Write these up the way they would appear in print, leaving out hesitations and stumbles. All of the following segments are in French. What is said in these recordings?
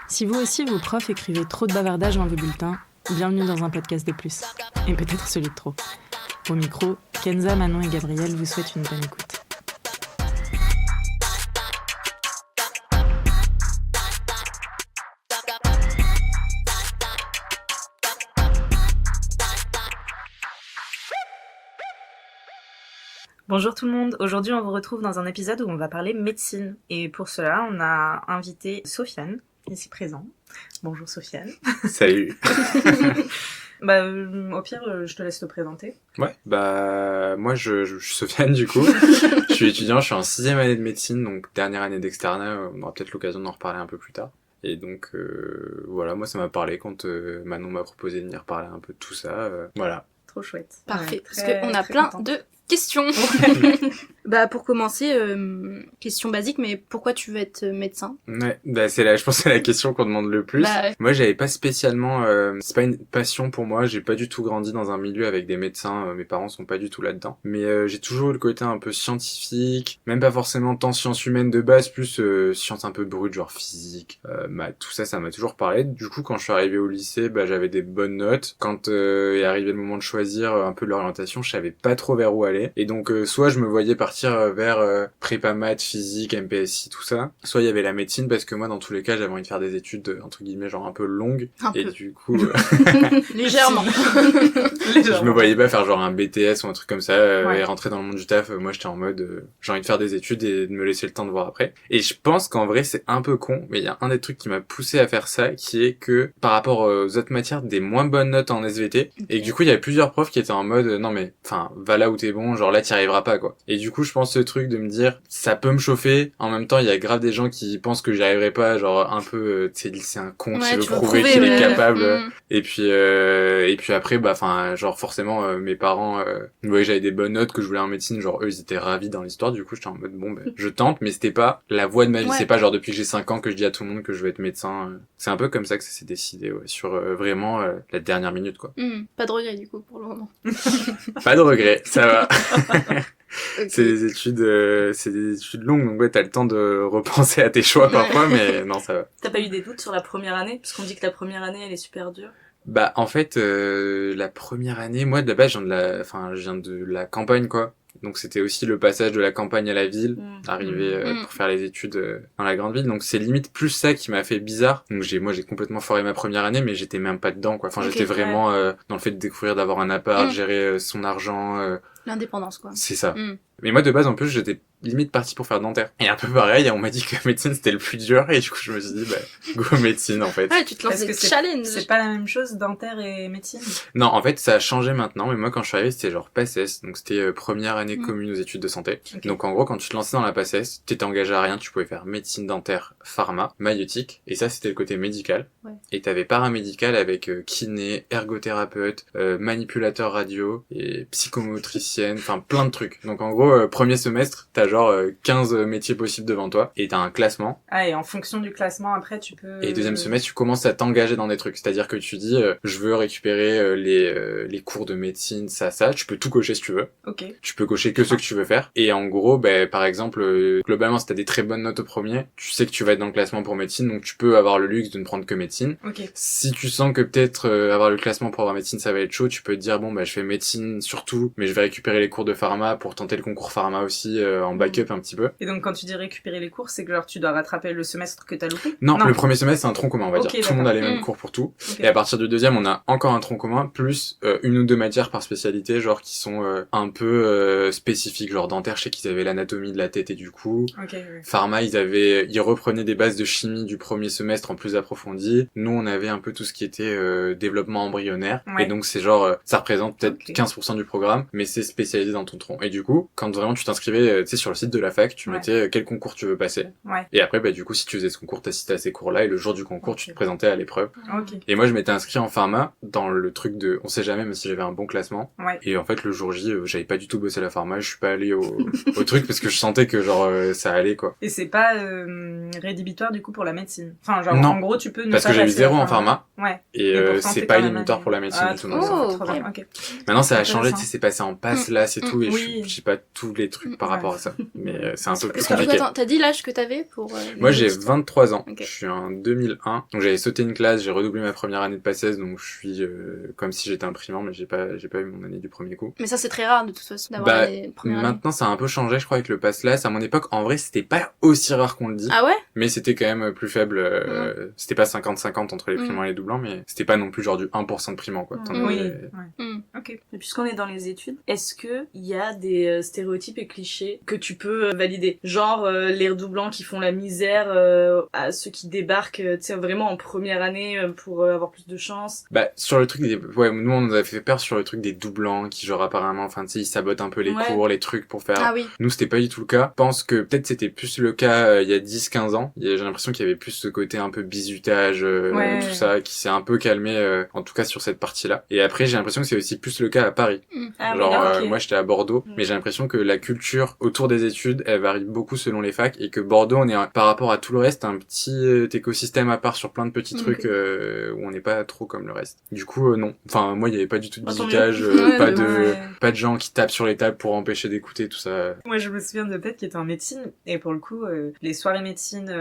Si vous aussi, vos profs écrivaient trop de bavardages dans vos bulletins, bienvenue dans un podcast de plus. Et peut-être celui de trop. Au micro, Kenza, Manon et Gabriel vous souhaitent une bonne écoute. Bonjour tout le monde, aujourd'hui on vous retrouve dans un épisode où on va parler médecine. Et pour cela, on a invité Sofiane, ici présent. Bonjour Sofiane. Salut. Au pire, je te laisse te présenter. Ouais, moi je suis Sofiane du coup. Je suis étudiant, je suis en 6e année de médecine, donc dernière année d'externat, on aura peut-être l'occasion d'en reparler un peu plus tard. Et donc voilà, moi ça m'a parlé quand Manon m'a proposé de venir parler un peu de tout ça, voilà. Trop chouette. Parfait, Ouais, parce qu'on a plein de questions. Pour commencer, question basique, mais pourquoi tu veux être médecin? Ouais, je pense que c'est la question qu'on demande le plus. Moi, j'avais pas spécialement, c'est pas une passion pour moi, j'ai pas du tout grandi dans un milieu avec des médecins, mes parents sont pas du tout là-dedans. Mais j'ai toujours eu le côté un peu scientifique, même pas forcément tant sciences humaines de base, plus sciences un peu brutes, genre physique, maths, tout ça, ça m'a toujours parlé. Du coup, quand je suis arrivé au lycée, j'avais des bonnes notes. Quand est arrivé le moment de choisir un peu l'orientation, je savais pas trop vers où aller. Et donc, soit je me voyais partir vers prépa maths, physique, MPSI, tout ça. Soit il y avait la médecine, parce que moi, dans tous les cas, j'avais envie de faire des études, entre guillemets, genre un peu longues. Du coup... Légèrement. Je me voyais pas faire genre un BTS ou un truc comme ça, et rentrer dans le monde du taf. Moi, j'étais en mode, j'ai envie de faire des études et de me laisser le temps de voir après. Et je pense qu'en vrai, c'est un peu con, mais il y a un des trucs qui m'a poussé à faire ça, qui est que, par rapport aux autres matières, des moins bonnes notes en SVT, et que du coup, il y avait plusieurs profs qui étaient en mode, non mais, enfin, va là où t'es bon, genre là, t'y arriveras pas, quoi. Et du coup, je pense ce truc de me dire, ça peut me chauffer, en même temps, il y a grave des gens qui pensent que j'y arriverai pas, genre un peu, tu sais, c'est un con qui veut prouver qu'il est capable. Et puis après, genre forcément, mes parents voyaient que j'avais des bonnes notes, que je voulais en médecine, genre eux, ils étaient ravis dans l'histoire, du coup, j'étais en mode, je tente, mais c'était pas la voie de ma vie, c'est pas genre depuis que j'ai 5 ans que je dis à tout le monde que je veux être médecin. C'est un peu comme ça que ça s'est décidé, sur vraiment la dernière minute, quoi. Pas de regret, du coup, pour le moment. Pas de regret, ça va. Okay. C'est des études longues, donc ouais, t'as le temps de repenser à tes choix parfois, mais non, ça va. T'as pas eu des doutes sur la première année? Parce qu'on dit que la première année, elle est super dure. En fait, la première année, moi, de la base, je viens de la campagne, quoi. Donc c'était aussi le passage de la campagne à la ville, arriver pour faire les études dans la grande ville. Donc c'est limite plus ça qui m'a fait bizarre. Donc j'ai complètement foiré ma première année, mais j'étais même pas dedans, quoi. Enfin, j'étais vraiment dans le fait de découvrir, d'avoir un appart, gérer son argent. L'indépendance, quoi. C'est ça. Mais moi, de base, en plus, j'étais limite parti pour faire dentaire. Et un peu pareil, on m'a dit que médecine, c'était le plus dur, et du coup, je me suis dit, go médecine, en fait. Ouais, tu te lances des challenges. C'est pas la même chose, dentaire et médecine? Non, en fait, ça a changé maintenant, mais moi, quand je suis arrivé, c'était genre PACES, donc c'était première année commune aux études de santé. Okay. Donc, en gros, quand tu te lançais dans la PACES, t'étais engagé à rien, tu pouvais faire médecine, dentaire, pharma, maïeutique, et ça, c'était le côté médical. Ouais. Et t'avais paramédical avec kiné, ergothérapeute, manipulateur radio, et psychomotricienne, enfin, plein de trucs. Donc, en gros, premier semestre, t'as genre 15 métiers possibles devant toi, et t'as un classement. Ah, et en fonction du classement, après, tu peux... Et deuxième semestre, tu commences à t'engager dans des trucs. C'est-à-dire que tu dis, je veux récupérer les cours de médecine, ça, tu peux tout cocher si tu veux. Ok. Tu peux cocher que ceux que tu veux faire. Et en gros, par exemple, globalement, si t'as des très bonnes notes au premier, tu sais que tu vas être dans le classement pour médecine, donc tu peux avoir le luxe de ne prendre que médecine. Ok. Si tu sens que peut-être avoir le classement pour avoir médecine, ça va être chaud, tu peux te dire, je fais médecine surtout, mais je vais récupérer les cours de pharma pour tenter le concours pharma aussi en backup un petit peu. Et donc quand tu dis récupérer les cours, c'est que genre tu dois rattraper le semestre que t'as loupé? Non, le premier semestre c'est un tronc commun, on va dire. Tout le monde a les mêmes cours pour tout. Okay. Et à partir du deuxième, on a encore un tronc commun, plus une ou deux matières par spécialité, genre qui sont un peu spécifiques, genre dentaire, je sais qu'ils avaient l'anatomie de la tête et du cou. Okay, oui. Pharma, ils reprenaient des bases de chimie du premier semestre en plus approfondi. Nous, on avait un peu tout ce qui était développement embryonnaire. Ouais. Et donc c'est genre, ça représente peut-être 15% du programme, mais c'est spécialisé dans ton tronc. Et du coup, quand vraiment tu t'inscrivais, tu sais, sur le site de la fac, tu mettais quel concours tu veux passer. Ouais. Et après, du coup, si tu faisais ce concours, t'assistais à ces cours-là, et le jour du concours, tu te présentais à l'épreuve. Okay. Et moi, je m'étais inscrit en pharma, dans le truc de, on sait jamais, même si j'avais un bon classement. Ouais. Et en fait, le jour J, j'avais pas du tout bossé la pharma, je suis pas allé au truc, parce que je sentais que, genre, ça allait, quoi. Et c'est pas rédhibitoire, du coup, pour la médecine? Enfin, genre, non. En gros, tu peux ne parce pas que j'avais passer 0 en pharma. Ouais. Et c'est pas éliminatoire pour la médecine du tout. Okay. Maintenant, ça a changé, tu sais, c'est passé en PACES, passe là, c'est tout, et je sais pas tous les trucs par rapport à ça. Mais c'est un peu plus compliqué. T'as dit l'âge que t'avais pour... Moi, j'ai 23 ans. Okay. Je suis en 2001. Donc, j'avais sauté une classe, j'ai redoublé ma première année de PACES, donc je suis comme si j'étais imprimant, mais j'ai pas eu mon année du premier coup. Mais ça, c'est très rare, de toute façon, d'avoir les premières années. Maintenant, ça a un peu changé, je crois, avec le PASSLAS. À mon époque, en vrai, c'était pas aussi rare qu'on le dit. Ah ouais? Mais c'était quand même plus faible. C'était pas 50-50 entre les primants et les doublants, mais c'était pas non plus genre du 1% de primants, quoi. Ok. Et puisqu'on est dans les études, est-ce que il y a des stéréotypes et clichés que tu peux valider? Genre, les redoublants qui font la misère à ceux qui débarquent, tu sais, vraiment en première année pour avoir plus de chance. Bah, sur le truc nous, on nous avait fait peur sur le truc des doublants qui, genre, apparemment, enfin, tu sais, ils sabotent un peu les cours, les trucs pour faire... Ah oui. Nous, c'était pas du tout le cas. Je pense que peut-être c'était plus le cas il y a 10-15 ans. J'ai l'impression qu'il y avait plus ce côté un peu bizutage, tout ça, qui s'est un peu calmé, en tout cas sur cette partie-là. Et après, j'ai l'impression que c'est aussi plus le cas à Paris. Moi, j'étais à Bordeaux, mais j'ai l'impression que la culture autour des études, elle varie beaucoup selon les facs, et que Bordeaux, on est, par rapport à tout le reste, un petit écosystème à part sur plein de petits trucs où on n'est pas trop comme le reste. Du coup, non. Enfin, moi, il y avait pas du tout de bizutage, pas de gens qui tapent sur les tables pour empêcher d'écouter, tout ça. Moi, je me souviens de Pet qui était en médecine, et pour le coup, les soirées médecine,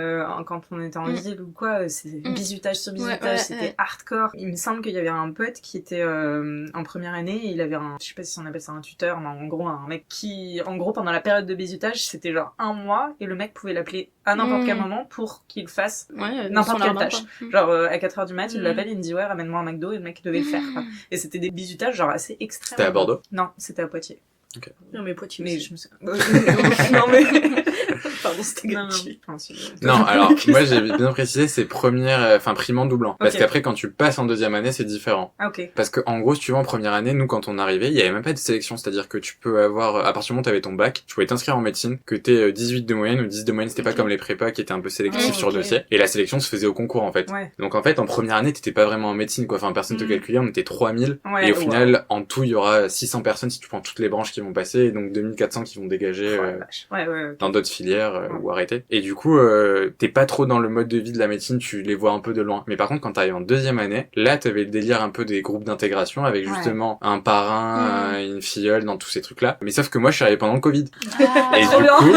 quand on était en ville ou quoi, c'était bizutage sur bizutage, c'était hardcore. Il me semble qu'il y avait un pote qui était en première année, et il avait je sais pas si on appelle ça un tuteur, mais en gros, un mec qui, en gros, pendant la période de bizutage, c'était genre 1 mois, et le mec pouvait l'appeler à n'importe quel moment pour qu'il fasse n'importe quelle tâche. Genre, à 4h du mat, il l'appelle, il me dit, ouais, ramène-moi un McDo, et le mec devait le faire, quoi. Et c'était des bizutages, genre, assez extrêmes. C'était à Bordeaux? Non, c'était à Poitiers. Okay. Non, mais Poitiers. Mais je me suis... non, mais... Pardon, c'était gratuit. Non, alors, moi, j'ai bien précisé, c'est primant doublant. Parce qu'après, quand tu passes en deuxième année, c'est différent. Ah, ok. Parce que, en gros, si tu vois, en première année, nous, quand on arrivait, il y avait même pas de sélection. C'est-à-dire que tu peux avoir, à partir du moment où t'avais ton bac, tu pouvais t'inscrire en médecine, que t'aies 18 de moyenne ou 10 de moyenne, c'était pas comme les prépas qui étaient un peu sélectifs sur dossier. Et la sélection se faisait au concours, en fait. Ouais. Donc, en fait, en première année, t'étais pas vraiment en médecine, quoi. Enfin, personne te calculait, on était 3000. Et au final, en tout, il y aura 600 personnes si tu prends toutes les branches qui vont passer, et donc 2400 qui vont dégager dans d'autres filières ou arrêter. Et du coup, t'es pas trop dans le mode de vie de la médecine, tu les vois un peu de loin. Mais par contre, quand t'arrives en deuxième année, là, t'avais le délire un peu des groupes d'intégration avec justement un parrain, une filleule, dans tous ces trucs-là. Mais sauf que moi, je suis arrivé pendant le Covid. Et du coup,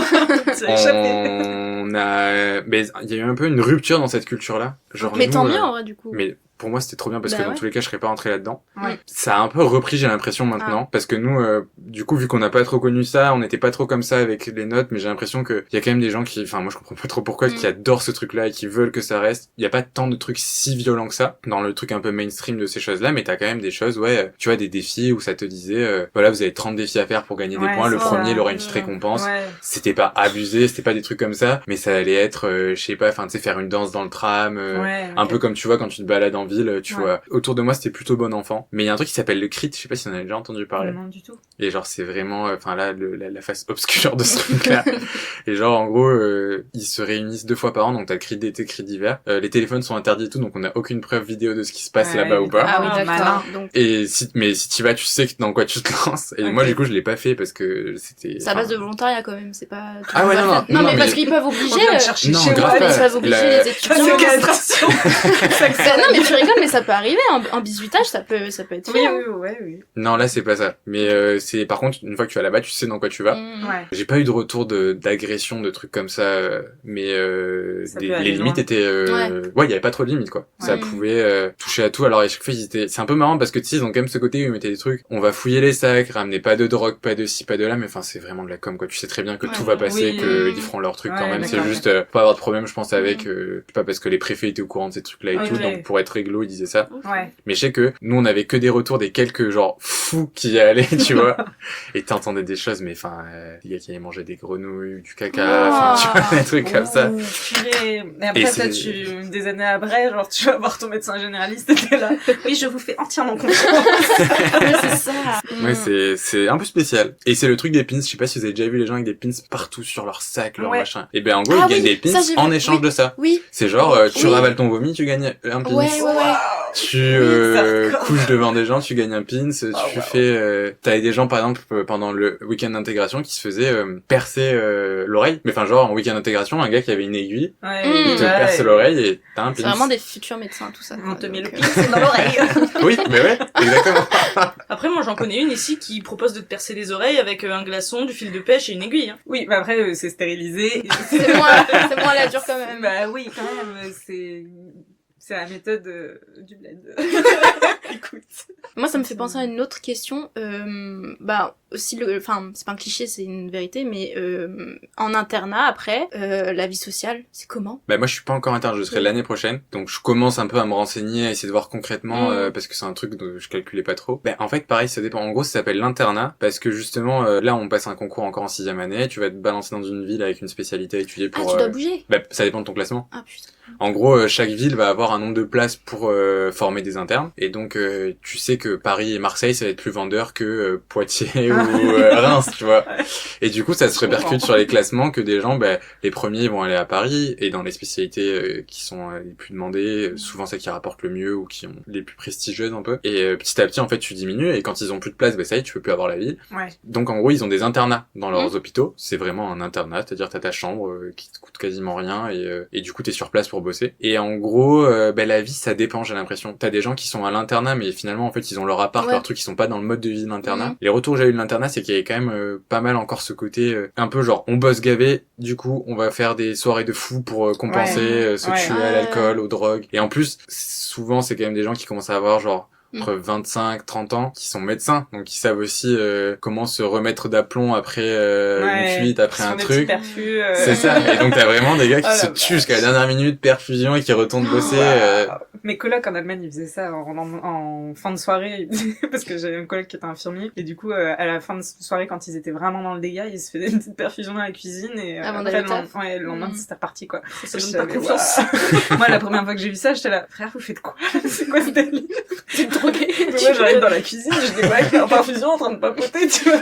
mais il y a eu un peu une rupture dans cette culture-là. Genre, mais tant mieux, en vrai, du coup. Mais pour moi, c'était trop bien parce que dans tous les cas, je serais pas rentré là-dedans. Ça a un peu repris, j'ai l'impression, maintenant. Parce que nous, du coup, vu qu'on n'a pas trop connu ça, on n'était pas trop comme ça avec les notes, mais j'ai l'impression qu'il y a quand même des gens qui, enfin, moi, je comprends pas trop pourquoi, qui adorent ce truc-là et qui veulent que ça reste. Il y a pas tant de trucs si violents que ça dans le truc un peu mainstream de ces choses-là, mais t'as quand même des choses, tu vois, des défis où ça te disait, voilà, vous avez 30 défis à faire pour gagner des points. Le premier, il aura une petite récompense. C'était pas abusé, c'était pas des trucs comme ça, mais ça allait être, je sais pas, enfin, tu sais, faire une danse dans le tram, un peu comme tu vois quand tu te balades en ville, tu vois. Autour de moi, c'était plutôt bon enfant. Mais il y a un truc qui s'appelle le crit, je sais pas si on en a déjà entendu parler. Non, du tout. Et genre, c'est vraiment, enfin là, la face obscure de ce truc-là. Et genre, en gros, ils se réunissent 2 fois par an, donc t'as le crit d'été, crit d'hiver. Les téléphones sont interdits et tout, donc on a aucune preuve vidéo de ce qui se passe là-bas ou pas. Ah oui, d'accord. Donc... Et si tu vas, tu sais dans quoi tu te lances. Et moi, du coup, je l'ai pas fait parce que c'était... C'est à base de volontariat quand même, c'est pas... Ah ouais, non, mais parce qu'ils peuvent obliger... Non, grave pas. Ils peuvent obliger les étudiants... Non, mais tu rigoles, mais ça peut arriver, un bisutage, ça peut être fait. Oui. Non, là, c'est pas ça. Mais c'est par contre, une fois que tu vas là-bas, tu sais dans quoi tu vas. J'ai pas eu de retour d'agression, de trucs comme ça, mais les limites étaient... il y avait pas trop de limites, quoi. Ça pouvait toucher à tout. Alors, à chaque fois, c'est un peu marrant parce que, tu sais, ils ont quand même ce côté où ils mettaient des trucs. On va fouiller les sacs, ramener pas de drogue, pas de ci, pas de là, mais enfin, c'est vraiment de la com, quoi. Tu sais très bien que tout va passer, qu'ils feront leur truc quand même. C'est juste pas avoir de problème, je pense, avec... pas parce que les préfets étaient au courant de ces trucs-là et tout, donc pour être réglo, ils disaient ça. Mais je sais que nous, on avait que des retours des quelques genre fous qui y allaient, tu vois. Et t'entendais des choses, mais enfin, les gars qui allaient manger des grenouilles, du caca, enfin, tu vois, des trucs comme ça. Mais après, ça, des années après, genre, tu vas voir ton médecin généraliste, et t'es là. Oui, je vous fais entièrement confiance. C'est ça. Ouais, c'est un peu spécial. Et c'est le truc des pins. Je sais pas si vous avez déjà vu les gens avec des pins partout sur leur sac, leur machin. Et ben, en gros, ils gagnent des pins en échange de ça. Oui. C'est genre, tu ravales ton vomi, tu gagnes un pins. Ouais. Tu couches devant des gens, tu gagnes un pins, tu fais... T'avais des gens, par exemple, pendant le week-end d'intégration qui se faisaient percer l'oreille. Mais enfin, genre, en week-end d'intégration, un gars qui avait une aiguille, il te perce l'oreille et t'as un pins. C'est vraiment des futurs médecins, tout ça. On te met le pins dans l'oreille. Oui, mais ouais, exactement. Après, moi, j'en connais une ici qui propose de te percer les oreilles avec un glaçon, du fil de pêche et une aiguille. Hein. Oui, mais après, c'est stérilisé. C'est moins la dure quand même. Bah oui, quand même, c'est la méthode du bled. Écoute. Moi, ça me fait penser à une autre question. Aussi, enfin, c'est pas un cliché, c'est une vérité, mais en internat, après, la vie sociale, c'est comment? Bah moi, je suis pas encore interne, je serai l'année prochaine. Donc, je commence un peu à me renseigner, à essayer de voir concrètement, parce que c'est un truc dont je calculais pas trop. Bah, en fait, pareil, ça dépend. En gros, ça s'appelle l'internat, parce que justement, là, on passe un concours encore en 6e année, tu vas te balancer dans une ville avec une spécialité à étudier pour... Ah, tu dois bouger? Bah, ça dépend de ton classement. Ah, putain. En gros, chaque ville va avoir un nombre de places pour former des internes. Et donc, tu sais que Paris et Marseille, ça va être plus vendeur que Poitiers ou Reims, tu vois. Et du coup, ça se répercute sur les classements que des gens, les premiers vont aller à Paris. Et dans les spécialités qui sont les plus demandées, souvent celles qui rapportent le mieux ou qui ont les plus prestigieuses un peu. Et petit à petit, en fait, tu diminues. Et quand ils ont plus de place, ça y est, tu peux plus avoir la ville. Ouais. Donc, en gros, ils ont des internats dans leurs hôpitaux. C'est vraiment un internat, c'est-à-dire t'as ta chambre qui te coûte quasiment rien. Et du coup, t'es sur place pour bosser. Et en gros, la vie, ça dépend, j'ai l'impression. T'as des gens qui sont à l'internat, mais finalement, en fait, ils ont leur appart, leur truc, ils sont pas dans le mode de vie de l'internat. Les retours que j'ai eu de l'internat, c'est qu'il y avait quand même pas mal encore ce côté un peu genre, on bosse gavé, du coup, on va faire des soirées de fou pour compenser, se tuer à l'alcool, aux drogues. Et en plus, souvent, c'est quand même des gens qui commencent à avoir genre entre 25, 30 ans, qui sont médecins, donc qui savent aussi comment se remettre d'aplomb après une fuite, après un truc. C'est ça. Et donc t'as vraiment des gars qui se tuent jusqu'à la dernière minute, perfusion, et qui retournent bosser. Mes colocs en Allemagne, ils faisaient ça en fin de soirée, parce que j'avais un coloc qui était infirmier, et du coup, à la fin de soirée, quand ils étaient vraiment dans le dégât, ils se faisaient une petite perfusion dans la cuisine, et après, le lendemain, c'était reparti, quoi. Ça donne pas confiance. Moi, la première fois que j'ai vu ça, j'étais là, frère, vous faites quoi? C'est quoi ce délire? Drogué. Moi, j'arrive dans la cuisine, je découvre avec leur perfusion en train de papoter, tu vois.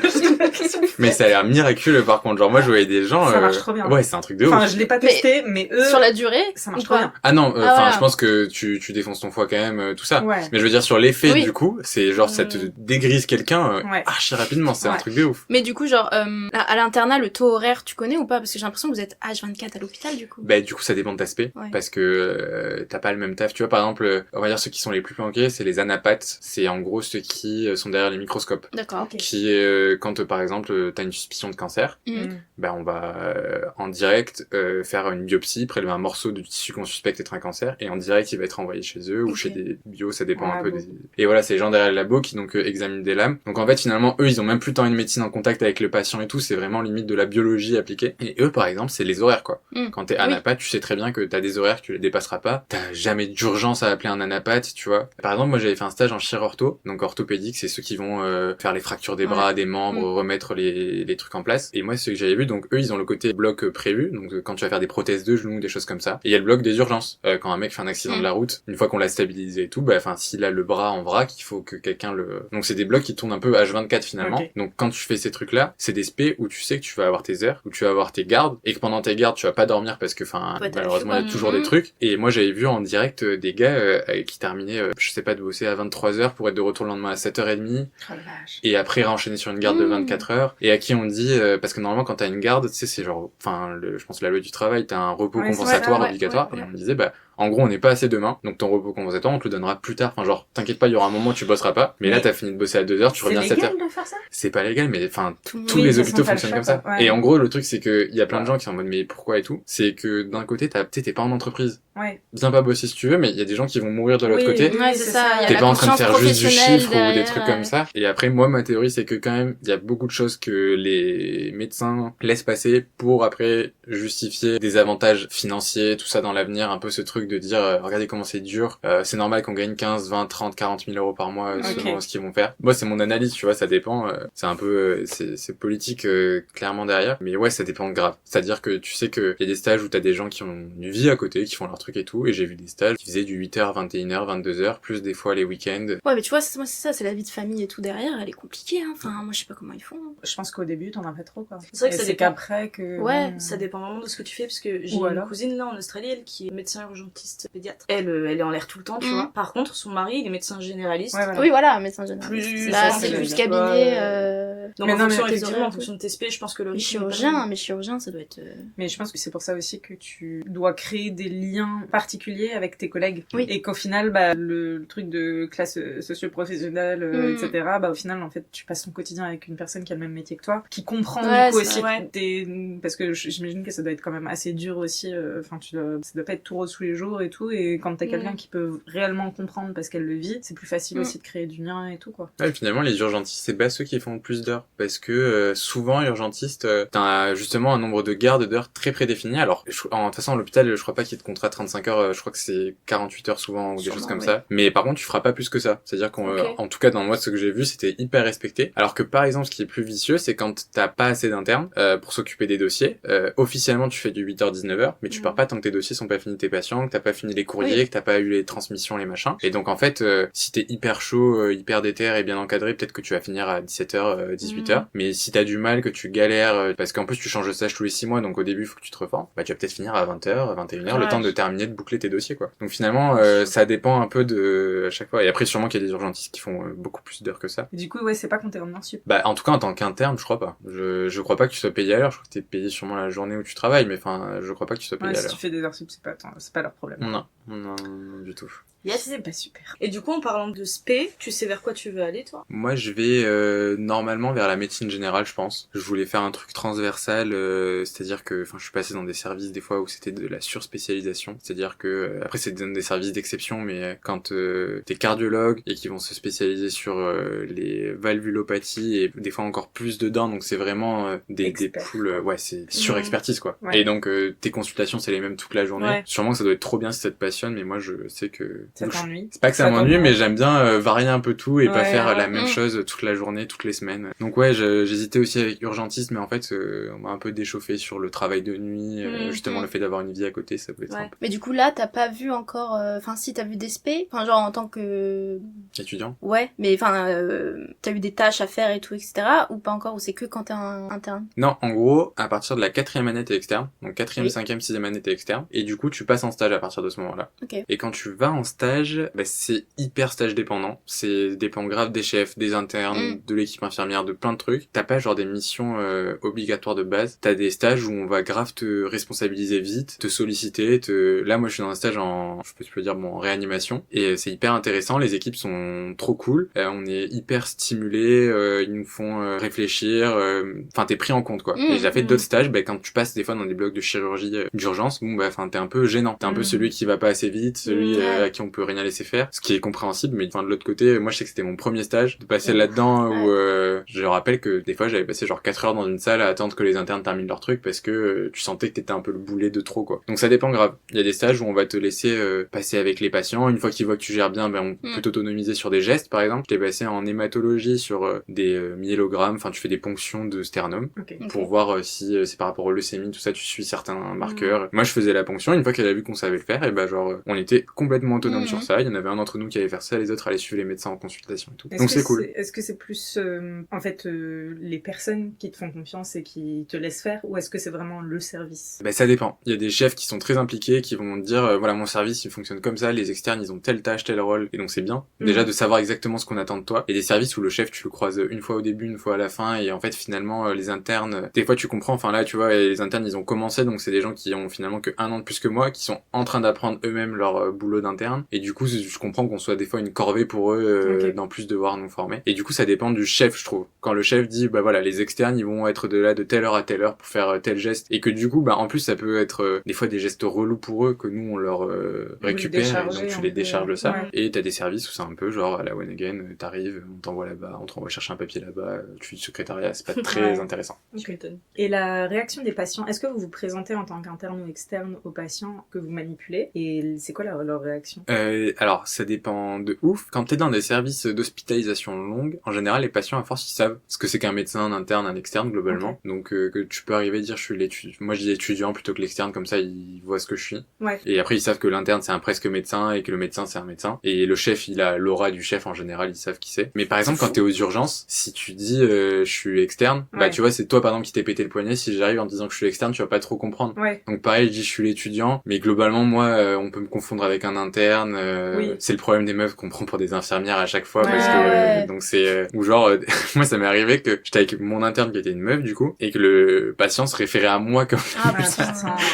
Mais ça a l'air miraculeux, par contre. Genre, moi, je voyais des gens... Ça marche trop bien. Ouais, c'est un truc de ouf. Enfin, je l'ai pas testé, mais eux... Sur la durée, ça marche trop bien. Ah non, je pense que tu défonces ton foie quand même, tout ça. Ouais. Mais je veux dire, sur l'effet, du coup, c'est genre, ça te dégrise quelqu'un archi rapidement, c'est un truc de ouf. Mais du coup, genre, à l'internat, le taux horaire, tu connais ou pas? Parce que j'ai l'impression que vous êtes H24 à l'hôpital, du coup. Bah, du coup, ça dépend de l'aspect. Parce que t'as pas le même taf. Tu vois, par exemple, on va dire ceux qui sont les plus planqués, c'est les anapathes. C'est en gros ceux qui sont derrière les microscopes. D'accord. Okay. Qui, quand par exemple, t'as une suspicion de cancer, bah, on va en direct faire une biopsie, prélever un morceau de tissu qu'on suspecte être un cancer, et en direct, il va être envoyé chez eux ou chez des bio, ça dépend un peu des... Et voilà, c'est les gens derrière le labo qui donc examinent des lames. Donc en fait, finalement, eux, ils ont même plus tant une médecine en contact avec le patient et tout, c'est vraiment limite de la biologie appliquée. Et eux, par exemple, c'est les horaires, quoi. Quand t'es anapathe, tu sais très bien que t'as des horaires que tu les dépasseras pas. T'as jamais d'urgence à appeler un anapathe, tu vois. Par exemple, moi, j'avais fait un stage en chirurto, donc orthopédique, c'est ceux qui vont faire les fractures des bras, des membres, remettre les trucs en place. Et moi, ceux que j'avais vu, donc eux, ils ont le côté bloc prévu, donc quand tu vas faire des prothèses de genoux, des choses comme ça. Et il y a le bloc des urgences. Quand un mec fait un accident de la route, une fois qu'on l'a stabilisé et tout, bah, enfin, s'il a le bras en vrac, il faut que quelqu'un le... Donc c'est des blocs qui tournent un peu H24 finalement. Donc quand tu fais ces trucs-là, c'est des spés où tu sais que tu vas avoir tes heures, où tu vas avoir tes gardes, et que pendant tes gardes, tu vas pas dormir parce que, enfin, malheureusement, il y a toujours des trucs. Et moi, j'avais vu en direct des gars qui terminaient, je sais pas, de bosser à 23h pour être de retour le lendemain à 7h30. Oh, la vache. Et après renchaîner sur une garde de 24 heures, et à qui on dit, parce que normalement quand t'as une garde, tu sais, c'est genre, enfin, je pense que la loi du travail, t'as un repos compensatoire obligatoire, et on me disait, bah, en gros, on n'est pas assez demain, donc ton repos compensatoire, on te le donnera plus tard. Enfin, genre, t'inquiète pas, il y aura un moment où tu bosseras pas, mais là, t'as fini de bosser à 2h, tu reviens à 7h. C'est légal de faire ça? C'est pas légal, mais enfin, tous les hôpitaux fonctionnent comme ça. Et en gros, le truc, c'est que il y a plein de gens qui sont en mode, mais pourquoi et tout? C'est que d'un côté, t'es pas en entreprise. Viens pas bosser si tu veux, mais il y a des gens qui vont mourir de l'autre côté. Ouais, c'est ça. T'es pas en train de faire juste du chiffre ou des trucs comme ça. Et après, moi, ma théorie, c'est que quand même, il y a beaucoup de choses que les médecins laissent passer pour après justifier des avantages financiers, tout ça dans l'avenir, un peu ce truc de dire, regardez comment c'est dur, c'est normal qu'on gagne 15, 20, 30, 40 000 euros par mois selon ce qu'ils vont faire. Moi, c'est mon analyse, tu vois, ça dépend, c'est un peu, c'est politique clairement derrière, mais ouais, ça dépend grave. C'est-à-dire que tu sais qu'il y a des stages où t'as des gens qui ont une vie à côté, qui font leur truc et tout, et j'ai vu des stages qui faisaient du 8h, 21h, 22h, plus des fois les week-ends. Ouais, mais tu vois, c'est ça, c'est la vie de famille et tout derrière, elle est compliquée, hein. Enfin, moi, je sais pas comment ils font. Je pense qu'au début, t'en as pas trop, quoi. C'est vrai que ça c'est dépend. qu'après que... Ouais, ça dépend vraiment de ce que tu fais, parce que j'ai une cousine là en Australie, elle qui est médecin urgent. dentiste pédiatre. Elle est en l'air tout le temps, tu vois. Par contre, son mari, il est médecin généraliste. Ouais, voilà. Oui, voilà, médecin généraliste. Là, c'est plus cabinet. Donc en fonction de tes spé, je pense que le rythme. Mais chirurgien, ça doit être. Mais je pense que c'est pour ça aussi que tu dois créer des liens particuliers avec tes collègues. Oui. Et qu'au final, le truc de classe socio-professionnelle, etc., au final, en fait, tu passes ton quotidien avec une personne qui a le même métier que toi, qui comprend du coup aussi parce que j'imagine que ça doit être quand même assez dur aussi, ça doit pas être tout rose tous les jours et tout, et quand t'as quelqu'un qui peut réellement comprendre parce qu'elle le vit, c'est plus facile aussi de créer du lien et tout, quoi. Ouais, finalement, les urgentistes, c'est pas ceux qui font le plus d'heures, parce que souvent, urgentiste, t'as justement un nombre de gardes d'heures très prédéfini. Alors, de toute façon, à l'hôpital, je crois pas qu'il y ait de contrat 35 heures, je crois que c'est 48 heures souvent, ou des choses comme ça. Mais par contre, tu feras pas plus que ça. C'est-à-dire qu'en tout cas, dans moi, ce que j'ai vu, c'était hyper respecté. Alors que par exemple, ce qui est plus vicieux, c'est quand t'as pas assez d'internes pour s'occuper des dossiers. Officiellement, tu fais du 8h-19h, mais tu pars pas tant que tes dossiers sont pas finis, tes patients, que t'as pas fini les courriers, que t'as pas eu les transmissions, les machins. Et donc, en fait, si t'es hyper chaud, hyper déter et bien encadré, peut-être que tu vas finir à 17h, 18h. Mais si t'as du mal, que tu galères, parce qu'en plus, tu changes de stage tous les 6 mois, donc au début, faut que tu te reformes, tu vas peut-être finir à 20h, 21h, le temps de terminer, de boucler tes dossiers, quoi. Donc finalement, ça dépend un peu à chaque fois. Et après, sûrement qu'il y a des urgentistes qui font beaucoup plus d'heures que ça. Et du coup, c'est pas compté en heure sup. En tout cas, en tant qu'interne, je crois pas. Je crois pas que tu sois payé à l'heure. Je crois que t'es payé sûrement la journée où tu travailles, mais je crois pas que tu sois payé à l'heure. Si tu fais des heures sup, c'est pas leur problème. Non, du tout. Yes, c'est pas super. Et du coup, en parlant de spé, tu sais vers quoi tu veux aller, toi? Moi, je vais normalement vers la médecine générale, je pense. Je voulais faire un truc transversal, c'est-à-dire que, je suis passé dans des services des fois où c'était de la surspécialisation. C'est-à-dire que, après, c'est des services d'exception, mais quand t'es cardiologue et qui vont se spécialiser sur les valvulopathies et des fois encore plus dedans, donc c'est vraiment des poules, c'est surexpertise, quoi. Ouais. Et donc, tes consultations, c'est les mêmes toute la journée. Ouais. Sûrement que ça doit être trop bien si ça te passionne, mais moi, je sais que... Ça t'ennuie. C'est pas que ça m'ennuie, mais j'aime bien varier un peu tout et pas faire la même chose toute la journée, toutes les semaines. Donc j'hésitais aussi avec urgentiste, mais en fait, on m'a un peu déchauffé sur le travail de nuit, justement le fait d'avoir une vie à côté, ça peut être simple. Mais du coup là, t'as pas vu encore, si t'as vu des spé, genre en tant que... étudiant. Ouais, mais t'as eu des tâches à faire et tout, etc. Ou pas encore, ou c'est que quand t'es interne? Non, en gros, à partir de la 4e année, t'es externe. Donc 4e, 5e, 6e année, t'es externe. Et du coup, tu passes en stage à partir de ce moment-là. Okay. Et quand tu vas en stage, c'est hyper stage dépendant. C'est dépend grave des chefs, des internes, de l'équipe infirmière, de plein de trucs. T'as pas genre des missions obligatoires de base. T'as des stages où on va grave te responsabiliser vite, te solliciter. Là, moi, je suis dans un stage en réanimation. Et c'est hyper intéressant. Les équipes sont trop cool. On est hyper stimulés. Ils nous font réfléchir. T'es pris en compte, quoi. Et j'ai fait d'autres stages. Quand tu passes des fois dans des blocs de chirurgie d'urgence, t'es un peu gênant. T'es un peu celui qui va pas assez vite, celui à qui on peut rien laisser faire, ce qui est compréhensible, mais de l'autre côté, moi je sais que c'était mon premier stage, de passer là-dedans où je rappelle que des fois j'avais passé genre 4 heures dans une salle à attendre que les internes terminent leur truc parce que tu sentais que t'étais un peu le boulet de trop, quoi. Donc ça dépend grave. Il y a des stages où on va te laisser passer avec les patients, une fois qu'ils voient que tu gères bien, on peut t'autonomiser sur des gestes, par exemple. J'étais passé en hématologie sur des myélogrammes, tu fais des ponctions de sternum pour voir si c'est par rapport au leucémie, tout ça, tu suis certains marqueurs. Moi je faisais la ponction, une fois qu'elle a vu qu'on savait le faire, et on était complètement autonome sur ça. Il y en avait un d'entre nous qui allait faire ça, les autres allaient suivre les médecins en consultation et tout. Donc c'est cool. Est-ce que c'est plus les personnes qui te font confiance et qui te laissent faire, ou est-ce que c'est vraiment le service? Ça dépend. Il y a des chefs qui sont très impliqués, qui vont dire voilà, mon service il fonctionne comme ça, les externes ils ont telle tâche, tel rôle, et donc c'est bien déjà de savoir exactement ce qu'on attend de toi. Il y a des services où le chef tu le croises une fois au début, une fois à la fin, et en fait finalement les internes, des fois tu comprends, là tu vois, les internes ils ont commencé, donc c'est des gens qui ont finalement que 1 an de plus que moi, qui sont en train d'apprendre eux-mêmes leur boulot d'interne, et du coup je comprends qu'on soit des fois une corvée pour eux d'en plus devoir nous former. Et du coup ça dépend du chef, je trouve. Quand le chef dit les externes ils vont être de là de telle heure à telle heure pour faire tel geste, et que du coup en plus ça peut être des fois des gestes relous pour eux que nous on leur récupère, et donc tu les décharges de ça. Et t'as des services où c'est un peu genre à la one again, t'arrives, on t'envoie là-bas, on t'envoie chercher un papier là-bas, tu fais du secrétariat, c'est pas très intéressant. Et la réaction des patients, est-ce que vous vous présentez en tant qu'interne ou externe aux patients que vous manipulez, et c'est quoi leur réaction? Alors, ça dépend de ouf. Quand t'es dans des services d'hospitalisation longue, en général, les patients, à force, ils savent ce que c'est qu'un médecin, un interne, un externe, globalement. Okay. Donc, que tu peux arriver à dire, je suis l'étudiant. Moi, je dis étudiant plutôt que l'externe, comme ça, ils voient ce que je suis. Ouais. Et après, ils savent que l'interne, c'est un presque médecin, et que le médecin, c'est un médecin. Et le chef, il a l'aura du chef, en général, ils savent qui c'est. Mais par exemple, quand t'es aux urgences, si tu dis, je suis externe, bah, tu vois, c'est toi, par exemple, qui t'es pété le poignet. Si j'arrive en disant que je suis externe, tu vas pas trop comprendre. Ouais. Donc, pareil, je dis, je suis l'étudiant. Mais globalement, moi, on peut me confondre avec un interne. C'est le problème des meufs qu'on prend pour des infirmières à chaque fois. Parce que, donc c'est, ou genre, moi, ça m'est arrivé que j'étais avec mon interne qui était une meuf, du coup, et que le patient se référait à moi comme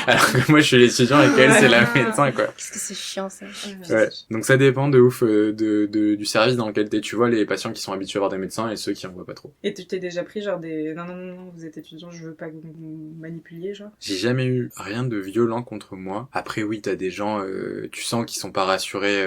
alors que moi, je suis l'étudiant et qu'elle, c'est la médecin, quoi. Qu'est-ce que c'est chiant, ça. Ouais. Donc, ça dépend de ouf, du service dans lequel t'es. Tu vois les patients qui sont habitués à voir des médecins et ceux qui en voient pas trop. Et tu t'es déjà pris genre des, non, vous êtes étudiant, je veux pas que vous me manipuliez, genre? J'ai jamais eu rien de violent contre moi. Après, oui, t'as des gens, tu sens qu'ils sont pas rassurés.